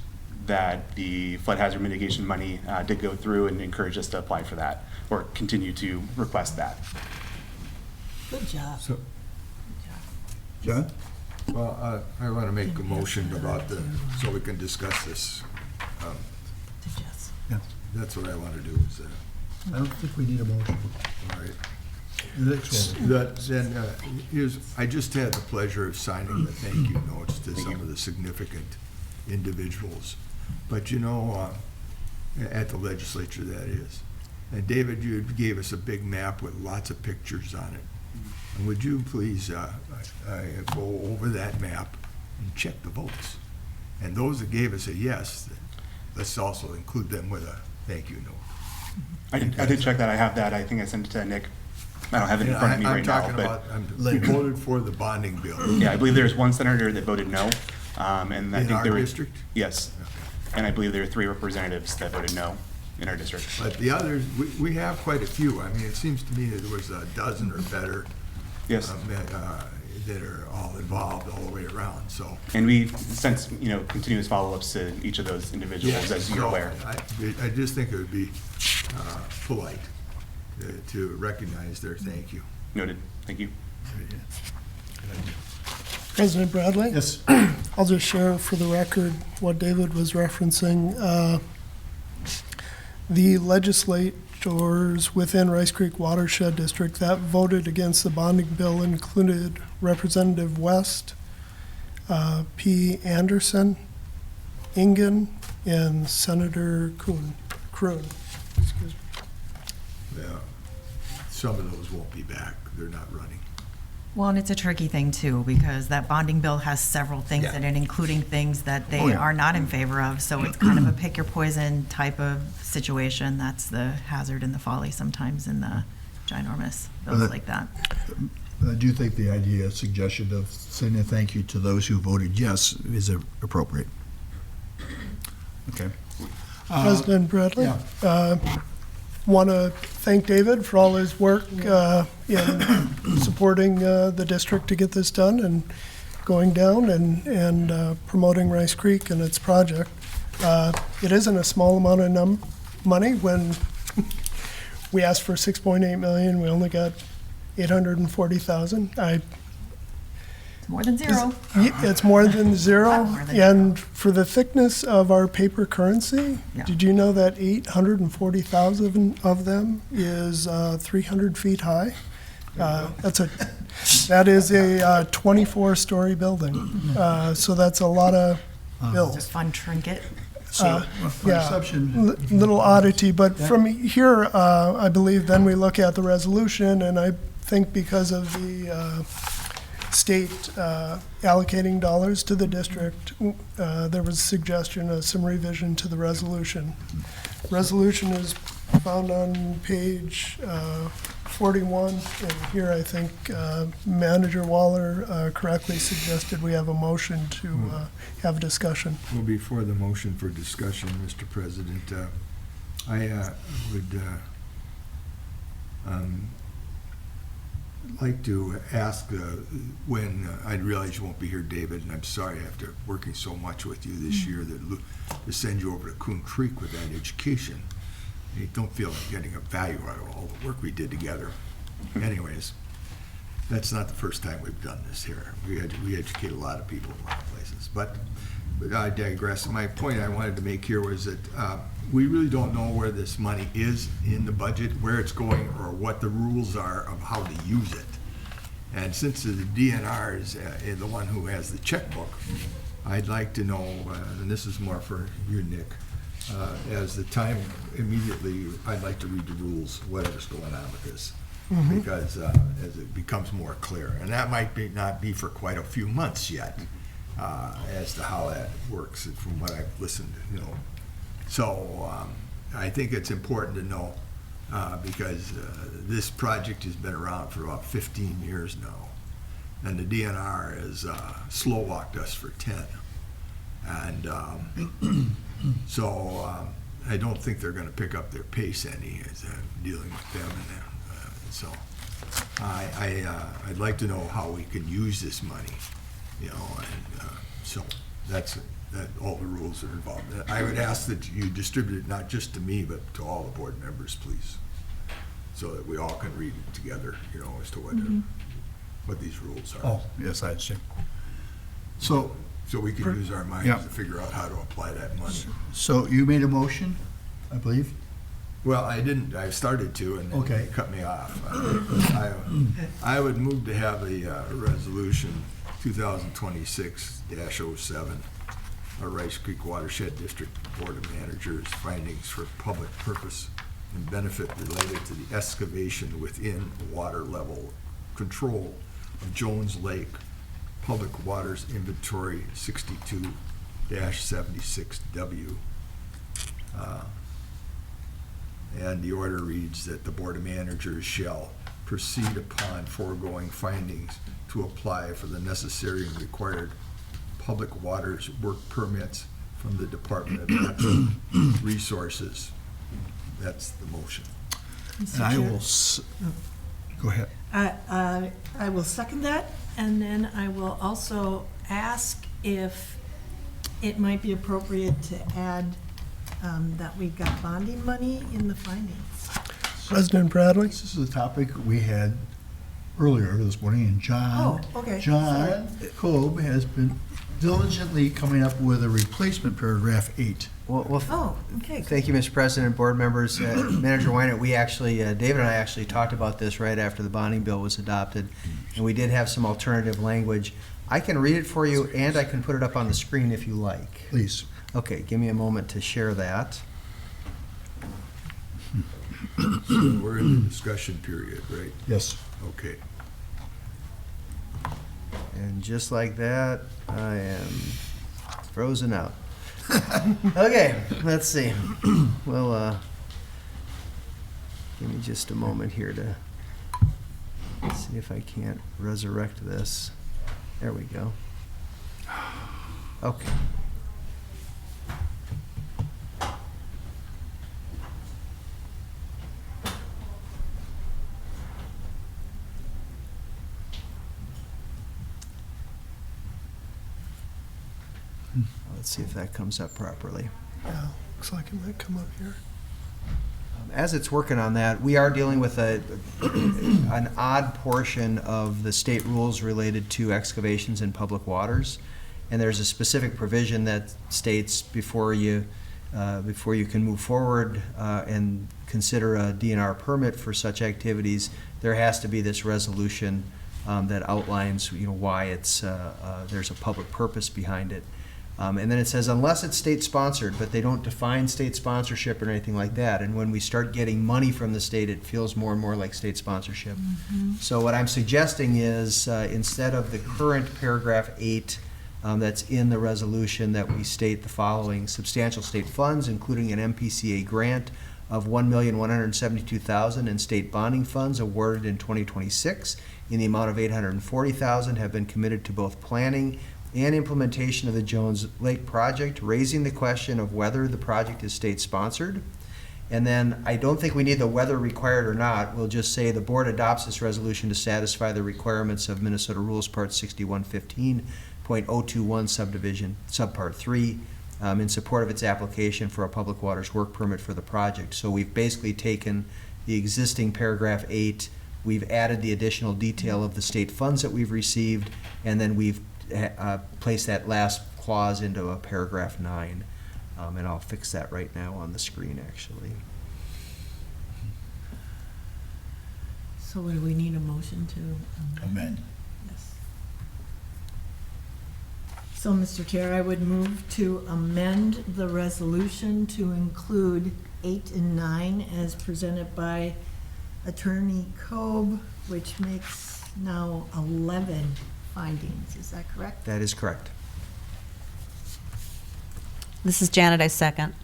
that the flood hazard mitigation money did go through and encouraged us to apply for that or continue to request that. Good job. So, John? well, I want to make a motion about so we can discuss this. To Jess. Yeah. That's what I want to do, is I don't think we need a motion. all right. The next one. Then, I just had the pleasure of signing the thank you notes to some of the significant individuals. But at the legislature, that is. And David, you gave us a big map with lots of pictures on it. And would you please go over that map and check the votes? And those that gave us a yes, let's also include them with a thank you note. I did check that. I have that. I think I sent it to Nick. I don't have it in front of me right now, but We voted for the bonding bill. yeah, I believe there's one senator that voted no, and I In think our there were district? yes, and I believe there were 3 representatives that voted no in our district. But the others, we have quite a few. I mean, it seems to me that there was a dozen or better Yes, that are all involved all the way around, so. and we sent continuous follow-ups to each of those individuals, as you're So, aware. I just think it would be polite to recognize their thank you. Noted. Thank you. President Bradley? Yes. I'll just share for the record what David was referencing. The legislators within Rice Creek Watershed District that voted against the bonding bill included Representative West, P. Anderson, Ingen, and Senator Kroon. Excuse me. some of those won't be back. They're not running. Well, and it's a tricky thing too, because that bonding bill has several things Yeah. in it, including things that Oh, they yeah. are not in favor of. So it's kind of a pick your poison type of situation. That's the hazard and the folly sometimes in the ginormous bills like that. I do think the idea, suggestion of saying a thank you to those who voted yes is appropriate. Okay. President Bradley? Yeah. Want to thank David for all his work in supporting the district to get this done and going down and promoting Rice Creek and its project. It isn't a small amount of money. When we asked for 6.8 million, we only got 840,000. It's more than zero. It's more than zero, Lot more than and for the thickness of our paper currency, Yeah. did you know that 840,000 of them is 300 feet high? That is a 24-story building, so that's a lot of It's a bills. fun trinket. So, Yeah, perception, little oddity, but from here, I believe then we look at the resolution, and I think because of the state allocating dollars to the district, there was a suggestion of some revision to the resolution. Resolution is found on page 41, and here I think Manager Waller correctly suggested we have a motion to have a discussion. Well, before the motion for discussion, Mr. President, I would like to ask, when I realize you won't be here, David, and I'm sorry after working so much with you this year to send you over to Coon Creek with that education. I don't feel like getting a value out of all the work we did together. Anyways, that's not the first time we've done this here. We educate a lot of people in a lot of places. But I digress. My point I wanted to make here was that we really don't know where this money is in the budget, where it's going, or what the rules are of how to use it. And since the DNR is the one who has the checkbook, I'd like to know, and this is more for you, Nick, as the time immediately, I'd like to read the rules, whatever's going on with this, because as it becomes more clear. And that might not be for quite a few months yet, as to how that works, from what I've listened, So I think it's important to know, because this project has been around for about 15 years now, and the DNR has slow-walked us for 10. And so I don't think they're going to pick up their pace any as dealing with them. And so I'd like to know how we can use this money, and so that's all the rules are involved. I would ask that you distribute it not just to me, but to all the board members, please, so that we all can read it together, as to what these rules are. oh, yes, I understand. So we can use our minds Yeah. to figure out how to apply that money. So you made a motion, I believe? Well, I didn't, I started to, and then Okay. you cut me off. I would move to have a resolution 2026-07, a Rice Creek Watershed District Board of Managers findings for public purpose and benefit related to the excavation within water level control of Jones Lake Public Waters Inventory 62-76W. And the order reads that the Board of Managers shall proceed upon foregoing findings to apply for the necessary and required public waters work permits from the Department of Natural Resources. That's the motion. And I will, go ahead. I will second that, and then I will also ask if it might be appropriate to add that we've got bonding money in the findings. President Bradley? This is a topic we had earlier this morning, and John. Oh, okay. John Cobb has been diligently coming up with a replacement paragraph 8. Well, Oh, okay. thank you, Mr. President, board members. Manager Wynant, we actually, David and I actually talked about this right after the bonding bill was adopted, and we did have some alternative language. I can read it for you, and I can put it up on the screen if you like. Please. Okay, give me a moment to share that. So we're in the discussion period, right? Yes. Okay. And just like that, I am frozen out. Okay, let's see. Well, give me just a moment here to see if I can't resurrect this. There we go. Okay. Let's see if that comes up properly. Yeah, looks like it might come up here. As it's working on that, we are dealing with an odd portion of the state rules related to excavations in public waters. And there's a specific provision that states before you can move forward and consider a DNR permit for such activities, there has to be this resolution that outlines, why it's there's a public purpose behind it. And then it says, unless it's state-sponsored, but they don't define state sponsorship or anything like that. And when we start getting money from the state, it feels more and more like state sponsorship. So what I'm suggesting is, instead of the current paragraph 8 that's in the resolution, that we state the following: substantial state funds, including an MPCA grant of $1,172,000 in state bonding funds awarded in 2026 in the amount of $840,000 have been committed to both planning and implementation of the Jones Lake project, raising the question of whether the project is state-sponsored. And then I don't think we need the whether required or not. We'll just say the board adopts this resolution to satisfy the requirements of Minnesota Rules Part 6115.021 subdivision, subpart 3, in support of its application for a public waters work permit for the project. So we've basically taken the existing paragraph 8, we've added the additional detail of the state funds that we've received, and then we've place that last clause into a paragraph 9, and I'll fix that right now on the screen, actually. So what do we need a motion to? Amend. Yes. So, Mr. Chair, I would move to amend the resolution to include 8 and 9 as presented by Attorney Kobe, which makes now 11 findings. Is that correct? That is correct. This is Janet, I second.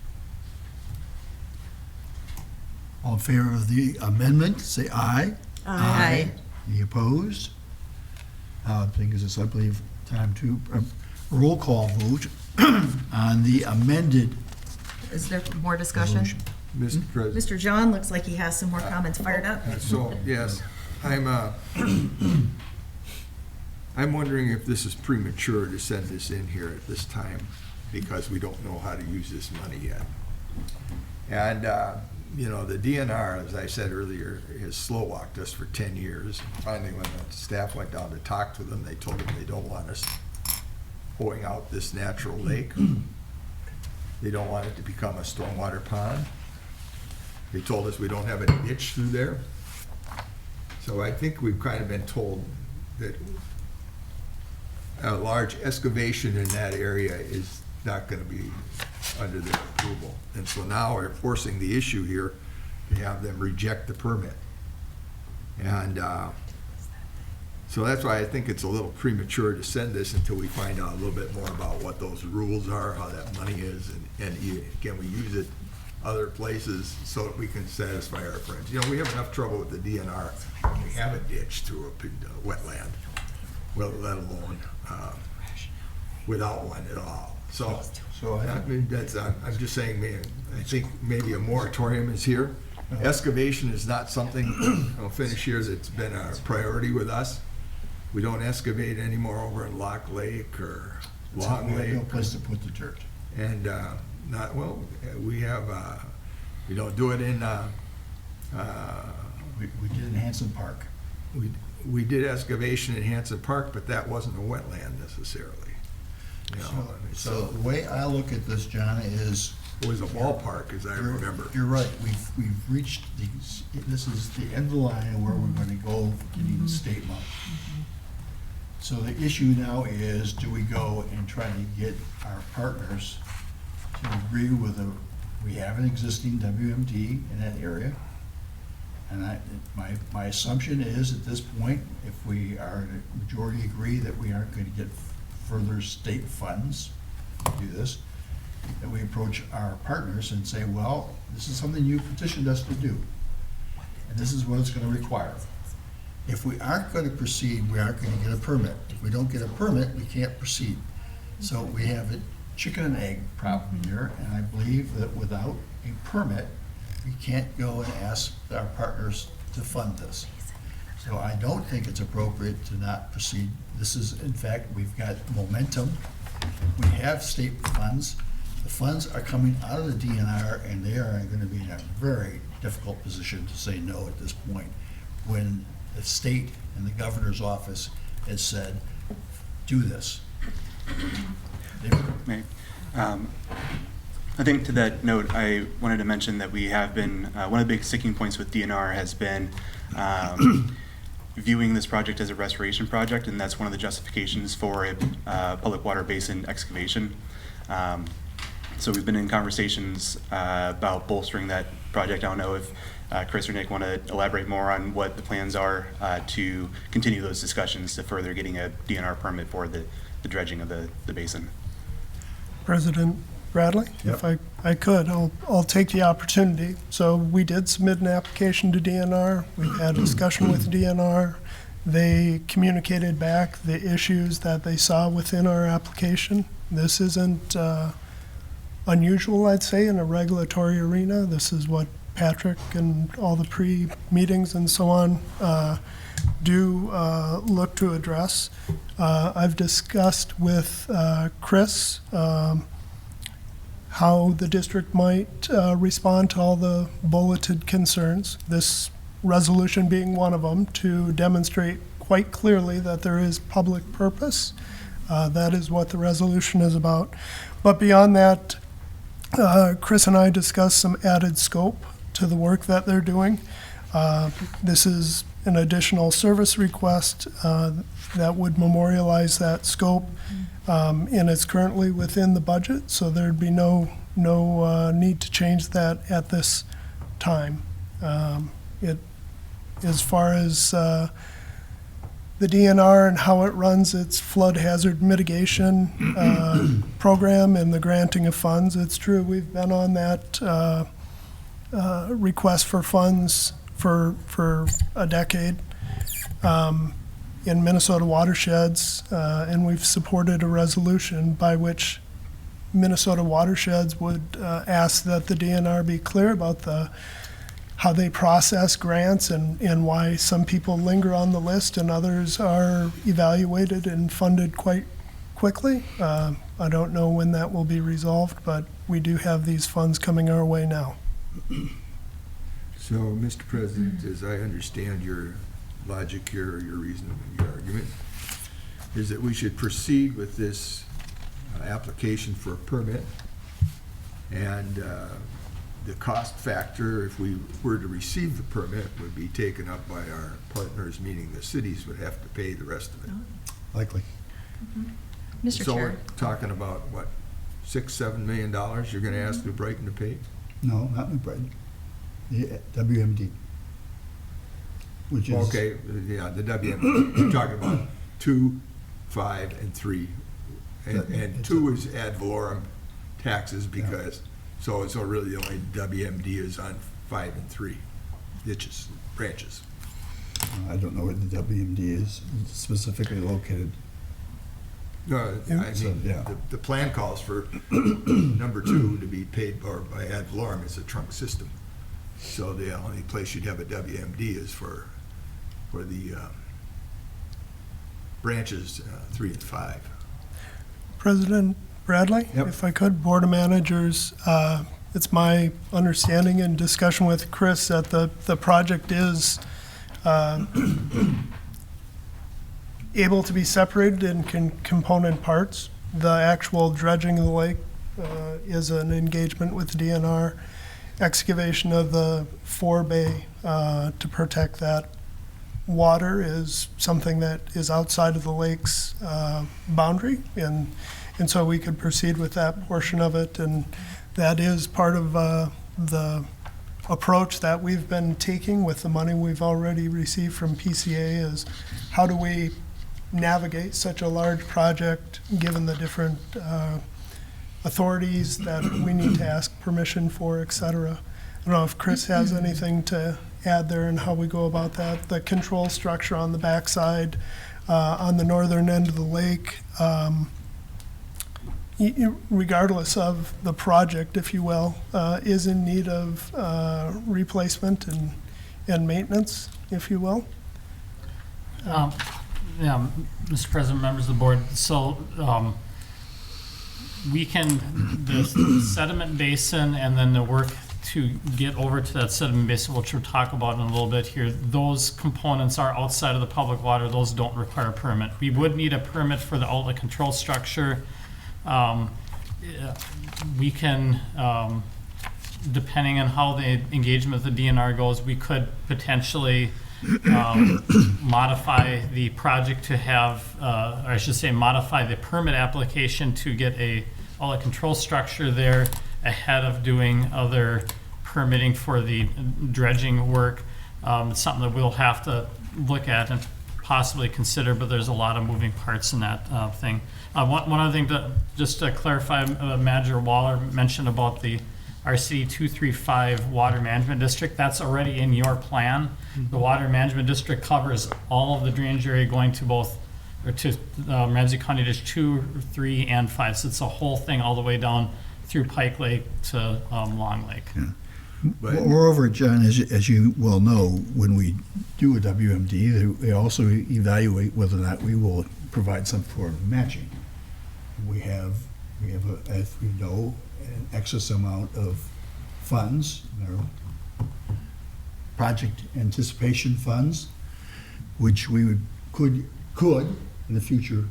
All in favor of the amendment, say aye. Aye. Any opposed? The thing is, it's, I believe, time to roll call vote on the amended Is there more discussion? resolution. Mr. President. Mr. John looks like he has some more comments fired up. So, yes, I'm wondering if this is premature to send this in here at this time, because we don't know how to use this money yet. And, the DNR, as I said earlier, has slow-walked us for 10 years. Finally, when the staff went down to talk to them, they told them they don't want us pouring out this natural lake. They don't want it to become a stormwater pond. They told us we don't have a ditch through there. So I think we've kind of been told that a large excavation in that area is not going to be under their approval. And so now we're forcing the issue here to have them reject the permit. And so that's why I think it's a little premature to send this until we find out a little bit more about what those rules are, how that money is, and can we use it other places so that we can satisfy our friends. We have enough trouble with the DNR. We have a ditch through a wetland, well, let alone without one at all. So I mean, I'm just saying, man, I think maybe a moratorium is here. Excavation is not something, I'll finish here, that's been a priority with us. We don't excavate anymore over in Lock Lake or Long We have no Lake. place to put the dirt. And we don't do it in, We did in Hanson Park. we did excavation in Hanson Park, but that wasn't a wetland necessarily. So the way I look at this, John, is It was a ballpark, as I remember. you're right. We've reached this is the end of the line where we're going to go getting state money. So the issue now is, do we go and try to get our partners to agree with we have an existing WMD in that area, And my assumption is at this point, if we are, majority agree that we aren't going to get further state funds to do this, that we approach our partners and say, well, this is something you petitioned us to do, and this is what it's going to require. If we aren't going to proceed, we aren't going to get a permit. If we don't get a permit, we can't proceed. So we have a chicken and egg problem here, and I believe that without a permit, we can't go and ask our partners to fund this. So I don't think it's appropriate to not proceed. This is, in fact, we've got momentum. We have state funds. The funds are coming out of the DNR, and they are going to be in a very difficult position to say no at this point, when the state and the governor's office has said, do this. May. I think to that note, I wanted to mention that we have been, one of the big sticking points with DNR has been viewing this project as a restoration project, and that's one of the justifications for a public water basin excavation. So we've been in conversations about bolstering that project. I don't know if Chris or Nick want to elaborate more on what the plans are to continue those discussions to further getting a DNR permit for the dredging of the basin. President Bradley, if I could, I'll take the opportunity. So we did submit an application to DNR. We've had a discussion with DNR. They communicated back the issues that they saw within our application. This isn't unusual, I'd say, in a regulatory arena. This is what Patrick and all the pre-meetings and so on do look to address. I've discussed with Chris how the district might respond to all the bulleted concerns, this resolution being one of them, to demonstrate quite clearly that there is public purpose. That is what the resolution is about. But beyond that, Chris and I discussed some added scope to the work that they're doing. This is an additional service request that would memorialize that scope, and it's currently within the budget, so there'd be no need to change that at this time. As far as the DNR and how it runs its flood hazard mitigation program and the granting of funds, it's true, we've been on that request for funds for a decade in Minnesota watersheds, and we've supported a resolution by which Minnesota watersheds would ask that the DNR be clear about how they process grants and why some people linger on the list and others are evaluated and funded quite quickly. I don't know when that will be resolved, but we do have these funds coming our way now. So, Mr. President, as I understand your logic here, or your reason, your argument, is that we should proceed with this application for a permit, and the cost factor, if we were to receive the permit, would be taken up by our partners, meaning the cities would have to pay the rest of it. Likely. Mr. So Chair. we're talking about, what, $6-7 million you're gonna ask New Brighton to pay? No, not New Brighton. The WMD. Which is. Okay, yeah, the WMD, you're talking about 2, 5, and 3. And 2 is ad valorem taxes because, so really the only WMD is on 5 and 3, ditches, branches. I don't know where the WMD is specifically located. No, I mean, the plan calls for number 2 to be paid by ad valorem as a trunk system. So the only place you'd have a WMD is for the branches 3 and 5. President Bradley, if I could, Board of Managers, it's my understanding in discussion with Chris that the project is able to be separated in component parts. The actual dredging of the lake is an engagement with the DNR. Excavation of the forebay to protect that water is something that is outside of the lake's boundary, and so we could proceed with that portion of it, and that is part of the approach that we've been taking with the money we've already received from PCA is how do we navigate such a large project, given the different authorities that we need to ask permission for, et cetera. I don't know if Chris has anything to add there and how we go about that. The control structure on the backside, on the northern end of the lake, regardless of the project, if you will, is in need of replacement and maintenance, if you will. Yeah, Mr. President, members of the board, so the sediment basin and then the work to get over to that sediment basin, which we'll talk about in a little bit here, those components are outside of the public water. Those don't require a permit. We would need a permit for the outlet control structure. We can, depending on how the engagement with the DNR goes, we could potentially modify the project to have, or I should say modify the permit application to get a outlet control structure there ahead of doing other permitting for the dredging work. It's something that we'll have to look at and possibly consider, but there's a lot of moving parts in that thing. One other thing just to clarify, Manager Waller mentioned about the RC 235 Water Management District. That's already in your plan. The Water Management District covers all of the drainage area going to both, or to Ramsey County Dish 2, 3, and 5. So it's a whole thing all the way down through Pike Lake to Long Lake. Yeah. Moreover, John, as you well know, when we do a WMD, they also evaluate whether or not we will provide some form of matching. We have as we know, an excess amount of funds, project anticipation funds, which we could in the future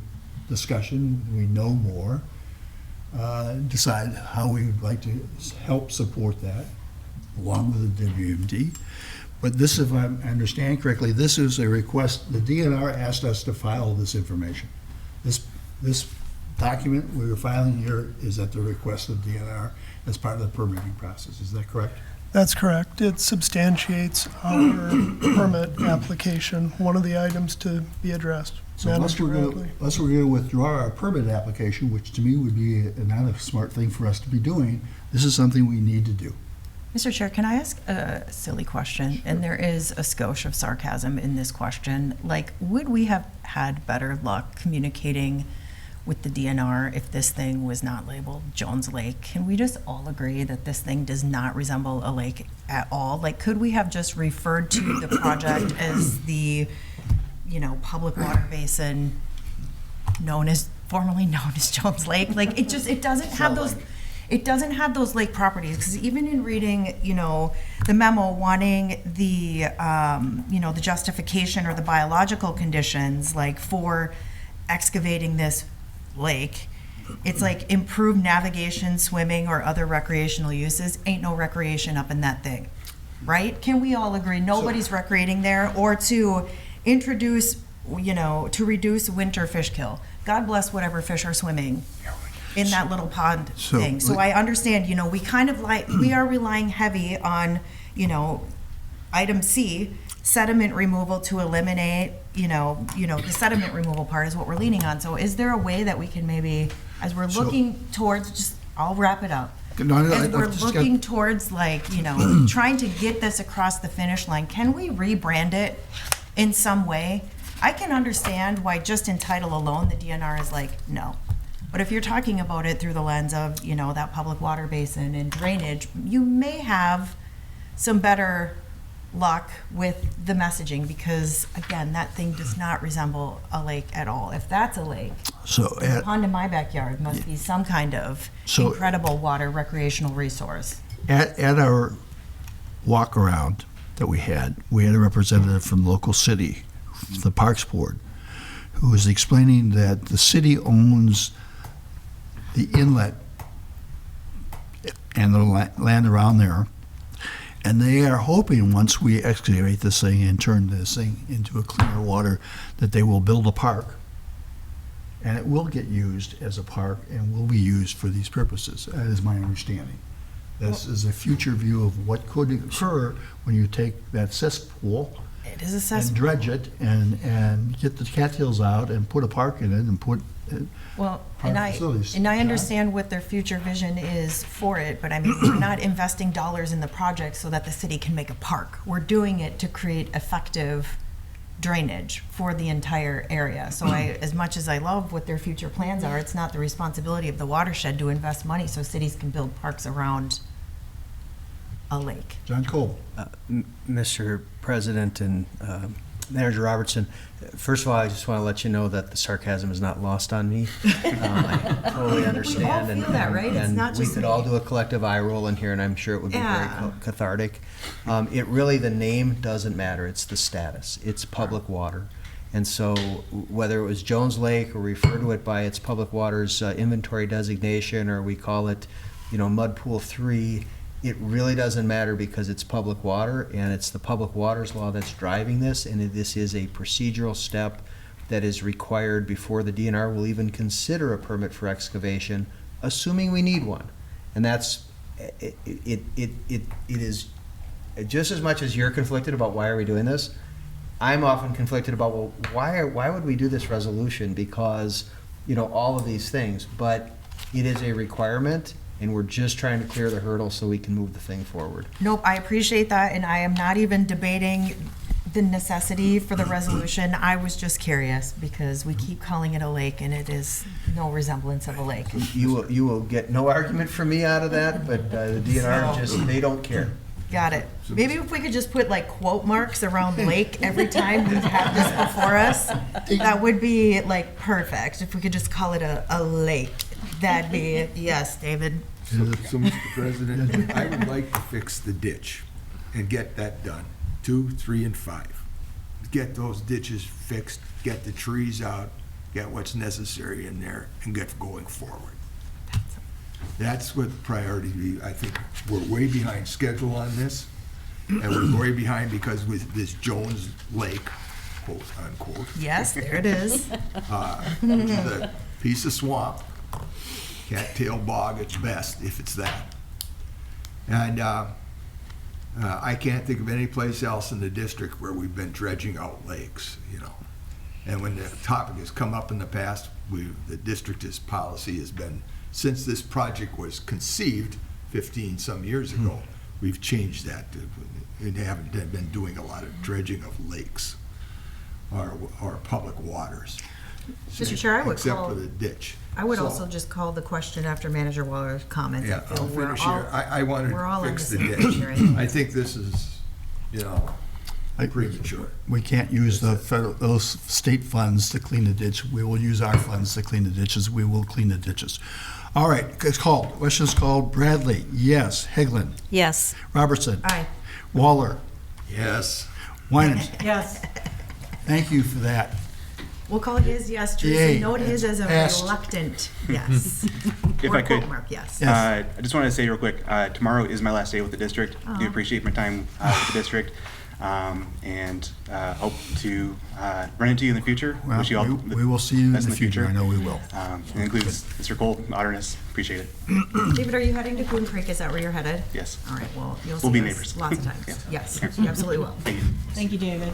discussion, we know more, decide how we would like to help support that along with the WMD. But this, if I understand correctly, this is a request, the DNR asked us to file this information. This document we were filing here is at the request of DNR as part of the permitting process. Is that correct? That's correct. It substantiates our permit application, one of the items to be addressed. So unless we're going to withdraw our permit application, which to me would be not a smart thing for us to be doing, this is something we need to do. Mr. Chair, can I ask a silly question? Sure. And there is a skosh of sarcasm in this question. Like, would we have had better luck communicating with the DNR if this thing was not labeled Jones Lake? Can we just all agree that this thing does not resemble a lake at all? Like, could we have just referred to the project as the, public water basin formerly known as Jones Lake? Like, it doesn't have those. It doesn't have those lake properties, because even in reading, the memo wanting the, the justification or the biological conditions, like for excavating this lake, it's like improved navigation, swimming, or other recreational uses. Ain't no recreation up in that thing, right? Can we all agree nobody's recreating there? Or to introduce, to reduce winter fish kill. God bless whatever fish are swimming in that little pond thing. So I understand, we kind of we are relying heavy on, item C, sediment removal to eliminate, the sediment removal part is what we're leaning on. So is there a way that we can maybe, as we're looking towards, I'll wrap it up. As we're looking towards trying to get this across the finish line, can we rebrand it in some way? I can understand why just in title alone, the DNR is like, no. But if you're talking about it through the lens of, that public water basin and drainage, you may have some better luck with the messaging, because again, that thing does not resemble a lake at all. If that's a lake, the pond in my backyard must be some kind of incredible water recreational resource. At our walk around that we had a representative from the local city, the Parks Board, who was explaining that the city owns the inlet and the land around there, and they are hoping once we excavate this thing and turn this thing into a cleaner water, that they will build a park, and it will get used as a park and will be used for these purposes. That is my understanding. This is a future view of what could occur when you take that cesspool It is a and cesspool. dredge it and get the cattails out and put a park in it and put, Well, Park and facilities. I John? understand what their future vision is for it, but I mean, we're not investing dollars in the project so that the city can make a park. We're doing it to create effective drainage for the entire area. So as much as I love what their future plans are, it's not the responsibility of the watershed to invest money so cities can build parks around a lake. John Cole. Mr. President and Manager Robertson, first of all, I just want to let you know that the sarcasm is not lost on me. I totally understand. feel that, right? It's and not we just could me. all do a collective eye roll in here, and I'm sure it would be very Yeah. cathartic. It really, the name doesn't matter. It's the status. It's public water. And so whether it was Jones Lake or refer to it by its public waters inventory designation, or we call it, Mud Pool 3, it really doesn't matter because it's public water, and it's the public waters law that's driving this, and this is a procedural step that is required before the DNR will even consider a permit for excavation, assuming we need one. And that's, it is, just as much as you're conflicted about why are we doing this, I'm often conflicted about, well, why would we do this resolution? Because, all of these things, but it is a requirement, and we're just trying to clear the hurdle so we can move the thing forward. Nope, I appreciate that, and I am not even debating the necessity for the resolution. I was just curious, because we keep calling it a lake, and it is no resemblance of a lake. You will get no argument from me out of that, but the DNR just, they don't care. Got it. Maybe if we could just put like quote marks around lake every time we have this before us, that would be like perfect. If we could just call it a lake, that'd be it. Yes, David. So, Mr. President, I would like to fix the ditch and get that done, 2, 3, and 5. Get those ditches fixed, get the trees out, get what's necessary in there, and get going forward. That's what the priority be. I think we're way behind schedule on this, and we're way behind because with this Jones Lake, quote unquote, Yes, there it is. which is a piece of swamp, cattail bog at best, if it's that. And I can't think of any place else in the district where we've been dredging out lakes, And when the topic has come up in the past, the district's policy has been, since this project was conceived 15-some years ago, we've changed that. We haven't been doing a lot of dredging of lakes or public waters. Mr. Chair, I would Except call- for the ditch. I would So- also just call the question after Manager Waller's comments. Yeah, I feel I'll we're finish all- here. I wanted we're all to on fix the the same page here, I ditch. think. I think this is, premature. We can't use those state funds to clean the ditch. We will use our funds to clean the ditches. We will clean the ditches. All right, it's called. Question's called. Bradley, yes. Hegland, Yes. Robertson, Aye. Waller, Yes. Winans. Yes. Thank you for that. We'll call his yes, Teresa. Yay, Note his as a passed. reluctant yes. If Or I could, quote mark, yes. Yes. I just wanted to say real quick, tomorrow is my last day with the district. I do appreciate my time with the district, and hope to run into you in the future. Well, Wish you all the we will see you in best the future. I know we will. It includes Mr. Cole, Otterness. Appreciate it. David, are you heading to Coon Creek? Is that where you're headed? Yes. All right, well, you'll We'll see be us neighbors. lots of times. Yeah. Yes, you absolutely will. Thank you. Thank you, David.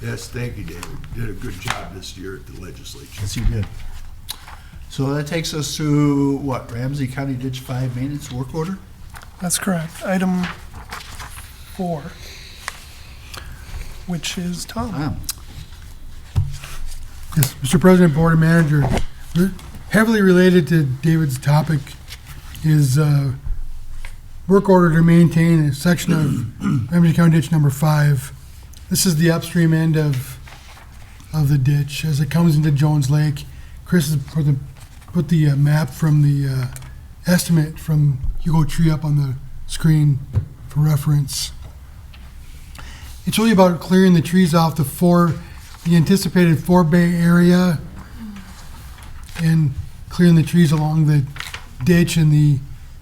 Yes, thank you, David. Did a good job this year at the legislature. Yes, you did. So that takes us to what? Ramsey County Ditch 5 maintenance work order? That's correct. Item 4, which is Tom. Tom. Yes, Mr. President, Board and Manager, heavily related to David's topic is work order to maintain a section of Ramsey County Ditch number 5. This is the upstream end of the ditch as it comes into Jones Lake. Chris has put the map from the estimate from Hugo Tree up on the screen for reference. It's really about clearing the trees off the anticipated 4-bay area and clearing the trees along the ditch and the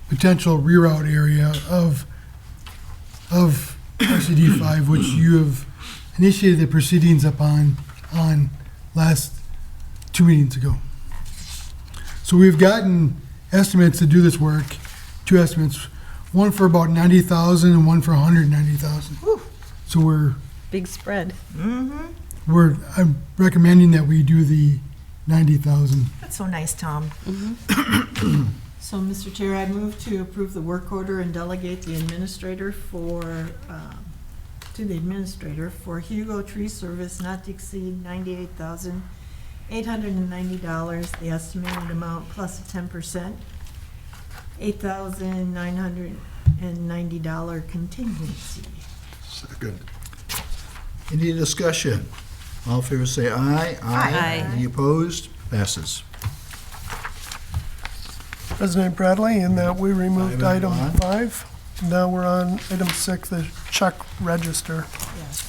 potential reroute area of RCD 5, which you have initiated the proceedings upon on last 2 meetings ago. So we've gotten estimates to do this work, 2 estimates. one for about 90,000 and one for 190,000. So Big spread. I'm recommending that we do the 90,000. That's so nice, Tom. So, Mr. Chair, I move to approve the work order and delegate the administrator to the administrator for Hugo Tree Service not to exceed $98,890, the estimated amount plus a 10%, $8,990 contingency. Second. Any discussion? All in favor say aye. Aye. Any opposed? Passes. President Bradley, in that we removed Item item on. 5. Now we're on item 6, the check register. Yes.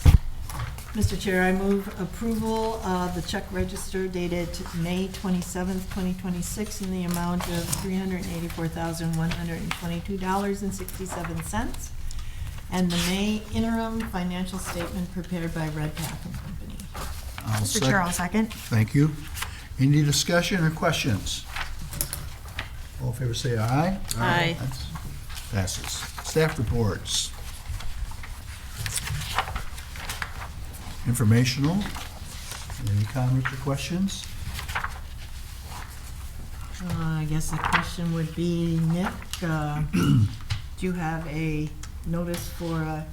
Mr. Chair, I move approval of the check register dated May 27th, 2026 in the amount of $384,122.67, and the May interim financial statement prepared by Redpath and Company. Mr. Chair, I'll second. Thank you. Any discussion or questions? All in favor say aye. Aye. That's- Passes. Staff reports. Informational. Any comments or questions? I guess the question would be, Nick, do you have a notice for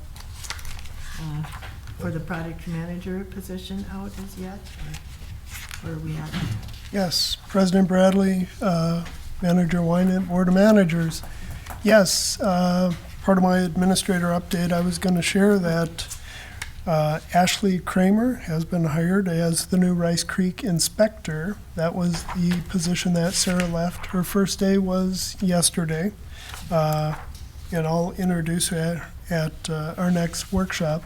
the project manager position out as yet? Or where are we at? Yes, President Bradley, Manager Wynant, Board of Managers. Yes, part of my administrator update, I was going to share that Ashley Kramer has been hired as the new Rice Creek inspector. That was the position that Sarah left. Her first day was yesterday. And I'll introduce her at our next workshop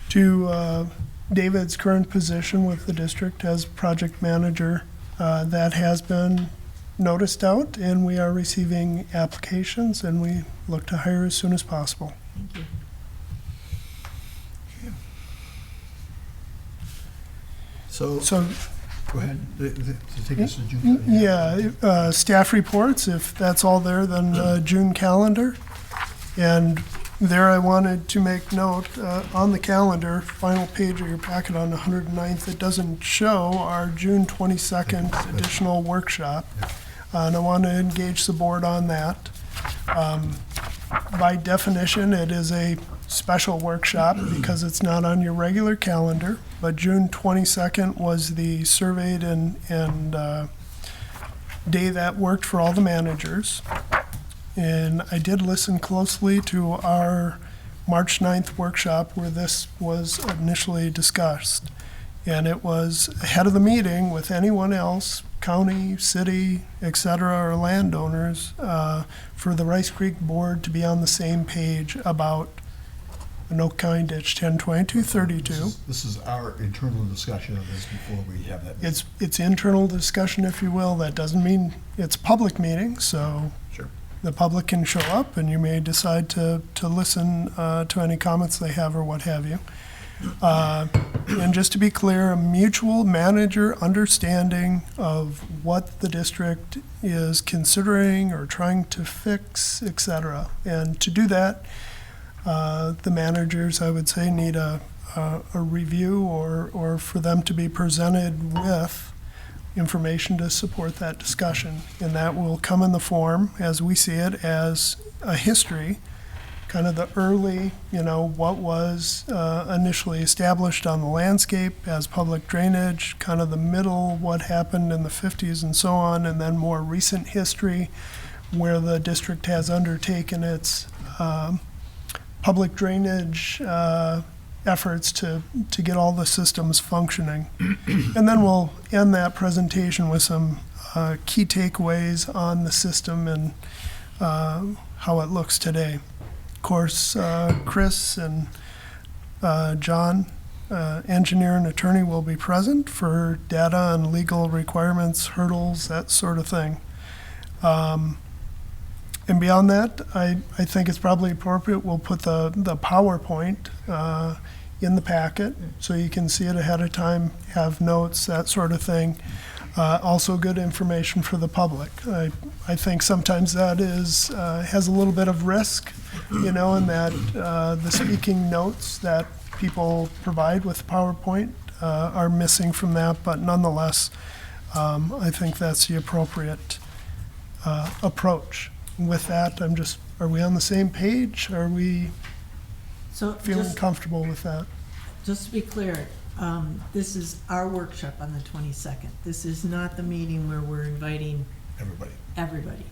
to David's current position with the district as project manager. That has been noticed out, and we are receiving applications, and we look to hire as soon as possible. Thank you. So, So, go ahead. Take us to June. yeah, staff reports, if that's all there, then June calendar. And there I wanted to make note, on the calendar, final page of your packet on the 109th, it doesn't show our June 22nd additional workshop. And I want to engage the board on that. By definition, it is a special workshop because it's not on your regular calendar, but June 22nd was the surveyed and day that worked for all the managers. And I did listen closely to our March 9th workshop where this was initially discussed. And it was ahead of the meeting with anyone else, county, city, et cetera, or landowners, for the Rice Creek Board to be on the same page about Anoka Ditch 102232. This is our internal discussion of this before we have that. meeting. It's internal discussion, if you will. That doesn't mean it's a public meeting, so Sure. the public can show up and you may decide to listen to any comments they have or what have you. And just to be clear, a mutual manager understanding of what the district is considering or trying to fix, et cetera. And to do that, the managers, I would say, need a review or for them to be presented with information to support that discussion. And that will come in the form, as we see it, as a history, kind of the early, what was initially established on the landscape as public drainage, kind of the middle, what happened in the 50s and so on, and then more recent history where the district has undertaken its public drainage efforts to get all the systems functioning. And then we'll end that presentation with some key takeaways on the system and how it looks today. Of course, Chris and John, engineer and attorney, will be present for data on legal requirements, hurdles, that sort of thing. And beyond that, I think it's probably appropriate we'll put the PowerPoint in the packet so you can see it ahead of time, have notes, that sort of thing. Also good information for the public. I think sometimes that is, has a little bit of risk, you know, in that the speaking notes that people provide with PowerPoint are missing from that, but nonetheless, I think that's the appropriate approach. With that, are we on the same page? Are we So feeling comfortable with that? just to be clear, this is our workshop on the 22nd. This is not the meeting where we're inviting everybody.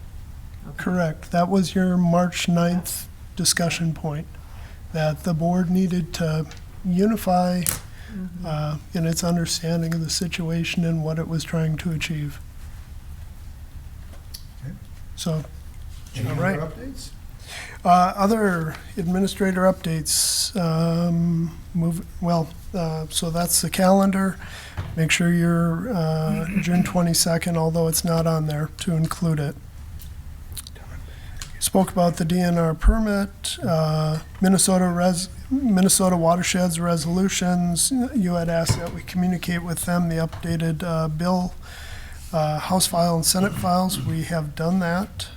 Okay. Correct. That was your March 9th discussion point, that the board needed to unify in its understanding of the situation and what it was trying to achieve. So, Any all right. other updates? Other administrator updates, so that's the calendar. Make sure you're June 22nd, although it's not on there, to include it. Spoke about the DNR permit, Minnesota Watersheds resolutions. You had asked that we communicate with them the updated bill, House file and Senate files. We have done that.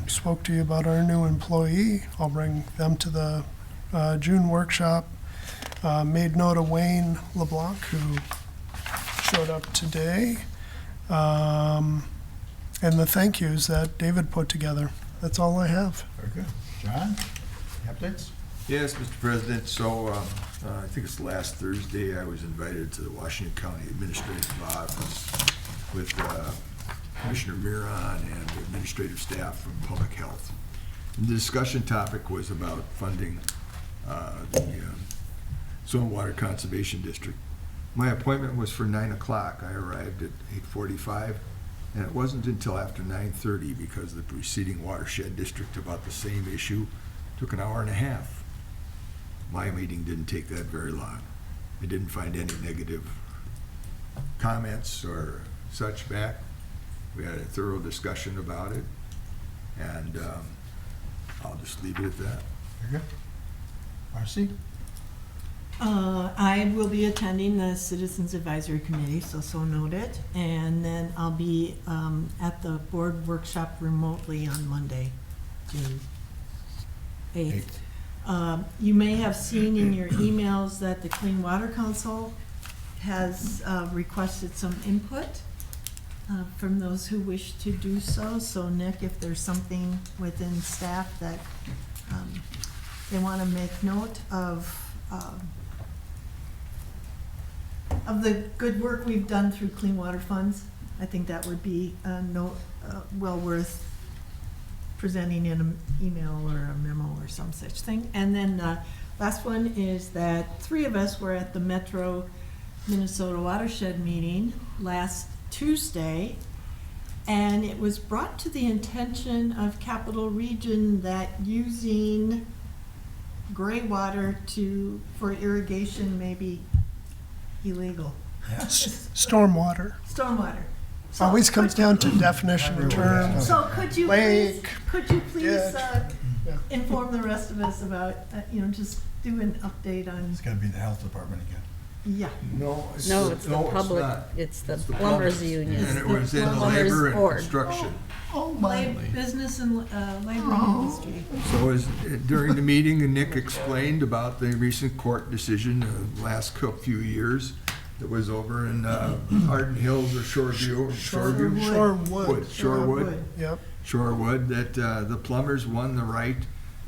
Spoke to you about our new employee. I'll bring them to the June workshop. Made note of Wayne LeBlanc, who showed up today. And the thank yous that David put together. That's all I have. Very good. John, updates? Yes, Mr. President, so I think it's last Thursday, I was invited to the Washington County Administrative Office with Commissioner Miron and the administrative staff from Public Health. And the discussion topic was about funding the Stormwater Conservation District. My appointment was for 9 o'clock. I arrived at 8:45, and it wasn't until after 9:30 because the preceding watershed district about the same issue took an hour and a half. My meeting didn't take that very long. I didn't find any negative comments or such back. We had a thorough discussion about it, and I'll just leave it at that. Very good. Marcy? I will be attending the Citizens Advisory Committee, so note it. And then I'll be at the board workshop remotely on Monday, June 8th. You may have seen in your emails that the Clean Water Council has requested some input from those who wish to do so. So Nick, if there's something within staff that they want to make note of the good work we've done through Clean Water Funds, I think that would be well worth presenting in an email or a memo or some such thing. And then last one is that 3 of us were at the Metro Minnesota Watershed meeting last Tuesday, and it was brought to the attention of Capital Region that using gray water for irrigation may be illegal. Stormwater. Stormwater. Always comes down to definition of terms. So could you please, ditch. inform the rest of us about, just do an update on, It's gotta be the health department again. yeah. No, it's No, it's the not. public, it's the plumbers plumbers. union. And it was in Plumbers labor and board. construction. Business and labor industry. So during the meeting, Nick explained about the recent court decision the last few years that was over in Arden Hills or Shorewood. Yep. Shorewood, that the plumbers won the right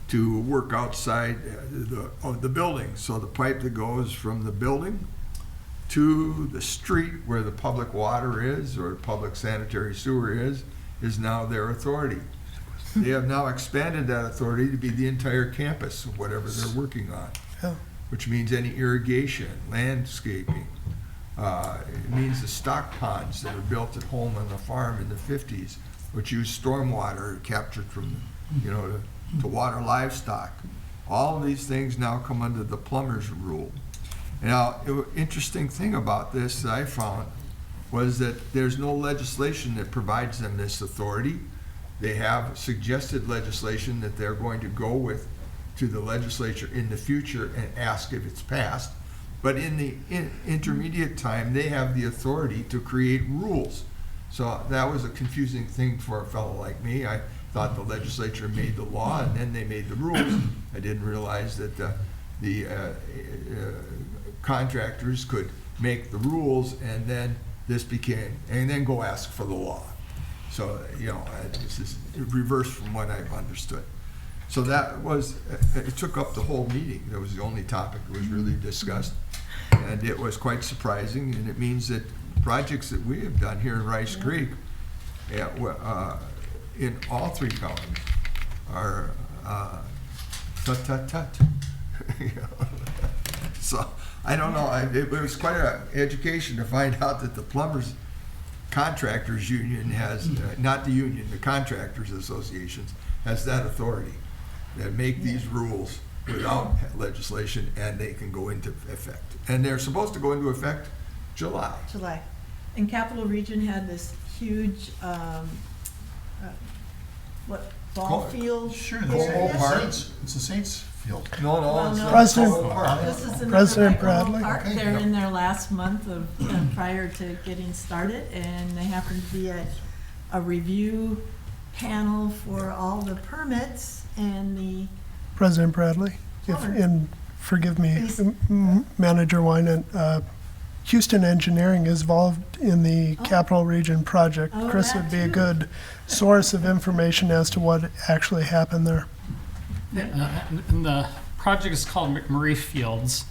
to work outside of the building. So the pipe that goes from the building to the street where the public water is or public sanitary sewer is now their authority. They have now expanded that authority to be the entire campus of whatever they're working on, Yeah. which means any irrigation, landscaping. It means the stock ponds that are built at home on the farm in the 50s, which use stormwater captured from, to water livestock. All of these things now come under the plumber's rule. Now, interesting thing about this that I found was that there's no legislation that provides them this authority. They have suggested legislation that they're going to go with to the legislature in the future and ask if it's passed. But in the intermediate time, they have the authority to create rules. So that was a confusing thing for a fellow like me. I thought the legislature made the law and then they made the rules. I didn't realize that the contractors could make the rules and then and then go ask for the law. So, this is reverse from what I've understood. So that was, it took up the whole meeting. That was the only topic that was really discussed. And it was quite surprising, and it means that projects that we have done here in Rice Creek, in all three counties, are tut-tut-tut. So, I don't know, it was quite an education to find out that the plumbers contractors union has, not the union, the contractors associations, has that authority that make these rules without legislation, and they can go into effect. And they're supposed to go into effect July. And Capital Region had this huge, ball field? Sure, area? it's the Saints field. No, Well, it's no. not. This is in President the Micro Bradley. Park. Okay, They're yep. in their last month of, prior to getting started, and they happen to be at a review panel for all the permits and the, President Bradley, and forgive me, Please. Manager Wynant, Houston Engineering is involved in the Capital Region project. Oh, Chris that would be a too. good source of information as to what actually happened there. And the project is called McMurray Fields.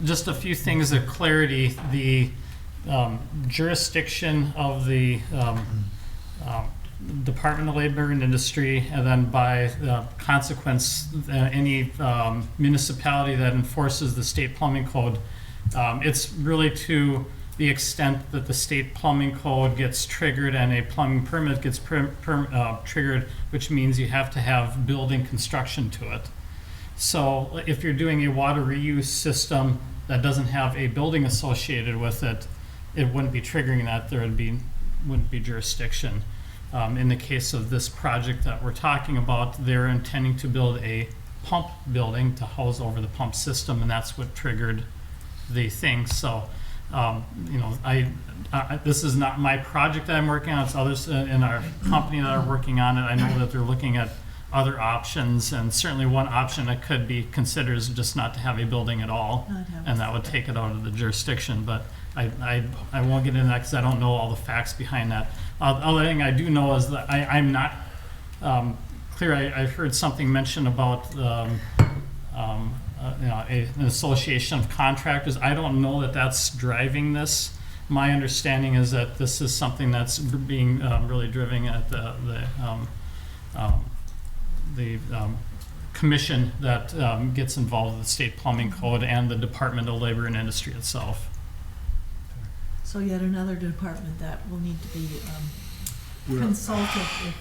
Just a few things of clarity. The jurisdiction of the Department of Labor and Industry, and then by consequence, any municipality that enforces the state plumbing code, it's really to the extent that the state plumbing code gets triggered and a plumbing permit gets triggered, which means you have to have building construction to it. So if you're doing a water reuse system that doesn't have a building associated with it, it wouldn't be triggering that. Wouldn't be jurisdiction. In the case of this project that we're talking about, they're intending to build a pump building to house over the pump system, and that's what triggered the thing. So, this is not my project that I'm working on. It's others in our company that are working on it. I know that they're looking at other options, and certainly one option that could be considered is just not to have a building at all, Not have and that would take it out of the jurisdiction. But I won't get into that because I don't know all the facts behind that. The other thing I do know is that I'm not clear. I heard something mentioned about an association of contractors. I don't know that that's driving this. My understanding is that this is something that's being really driven at the commission that gets involved with the state plumbing code and the Department of Labor and Industry itself. so yet another department that will need to be Well, consulted with.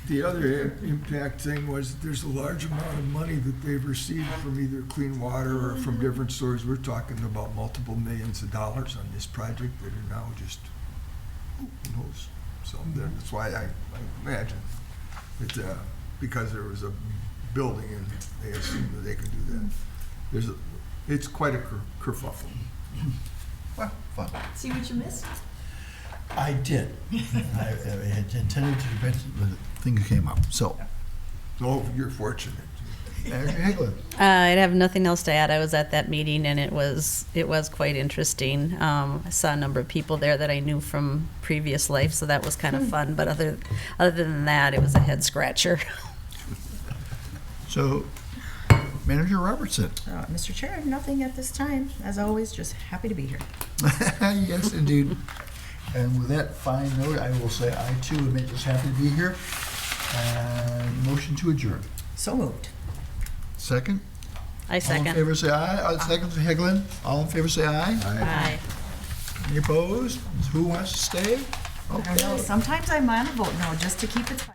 The other impact thing was there's a large amount of money that they've received from either clean water or from different sources. We're talking about multiple millions of dollars on this project that are now just, who knows? So that's why I imagine that because there was a building and they assumed that they could do that. It's quite a kerfuffle. Well, fun. See what you missed? I did. I had intended to mention the thing that came up, so. Oh, you're fortunate. Manager Hagelin. I'd have nothing else to add. I was at that meeting and it was quite interesting. I saw a number of people there that I knew from previous life, so that was kind of fun. But other than that, it was a head scratcher. So, Manager Robertson. Mr. Chair, I have nothing at this time. As always, just happy to be here. Yes, indeed. And with that fine note, I will say I too am just happy to be here. And motion to adjourn. So moved. Second? I All in second. favor, say aye. Second, Hagelin. All in favor, say aye. Aye. Any opposed? Who wants to stay? I don't know, sometimes I might vote no, just to keep it tight.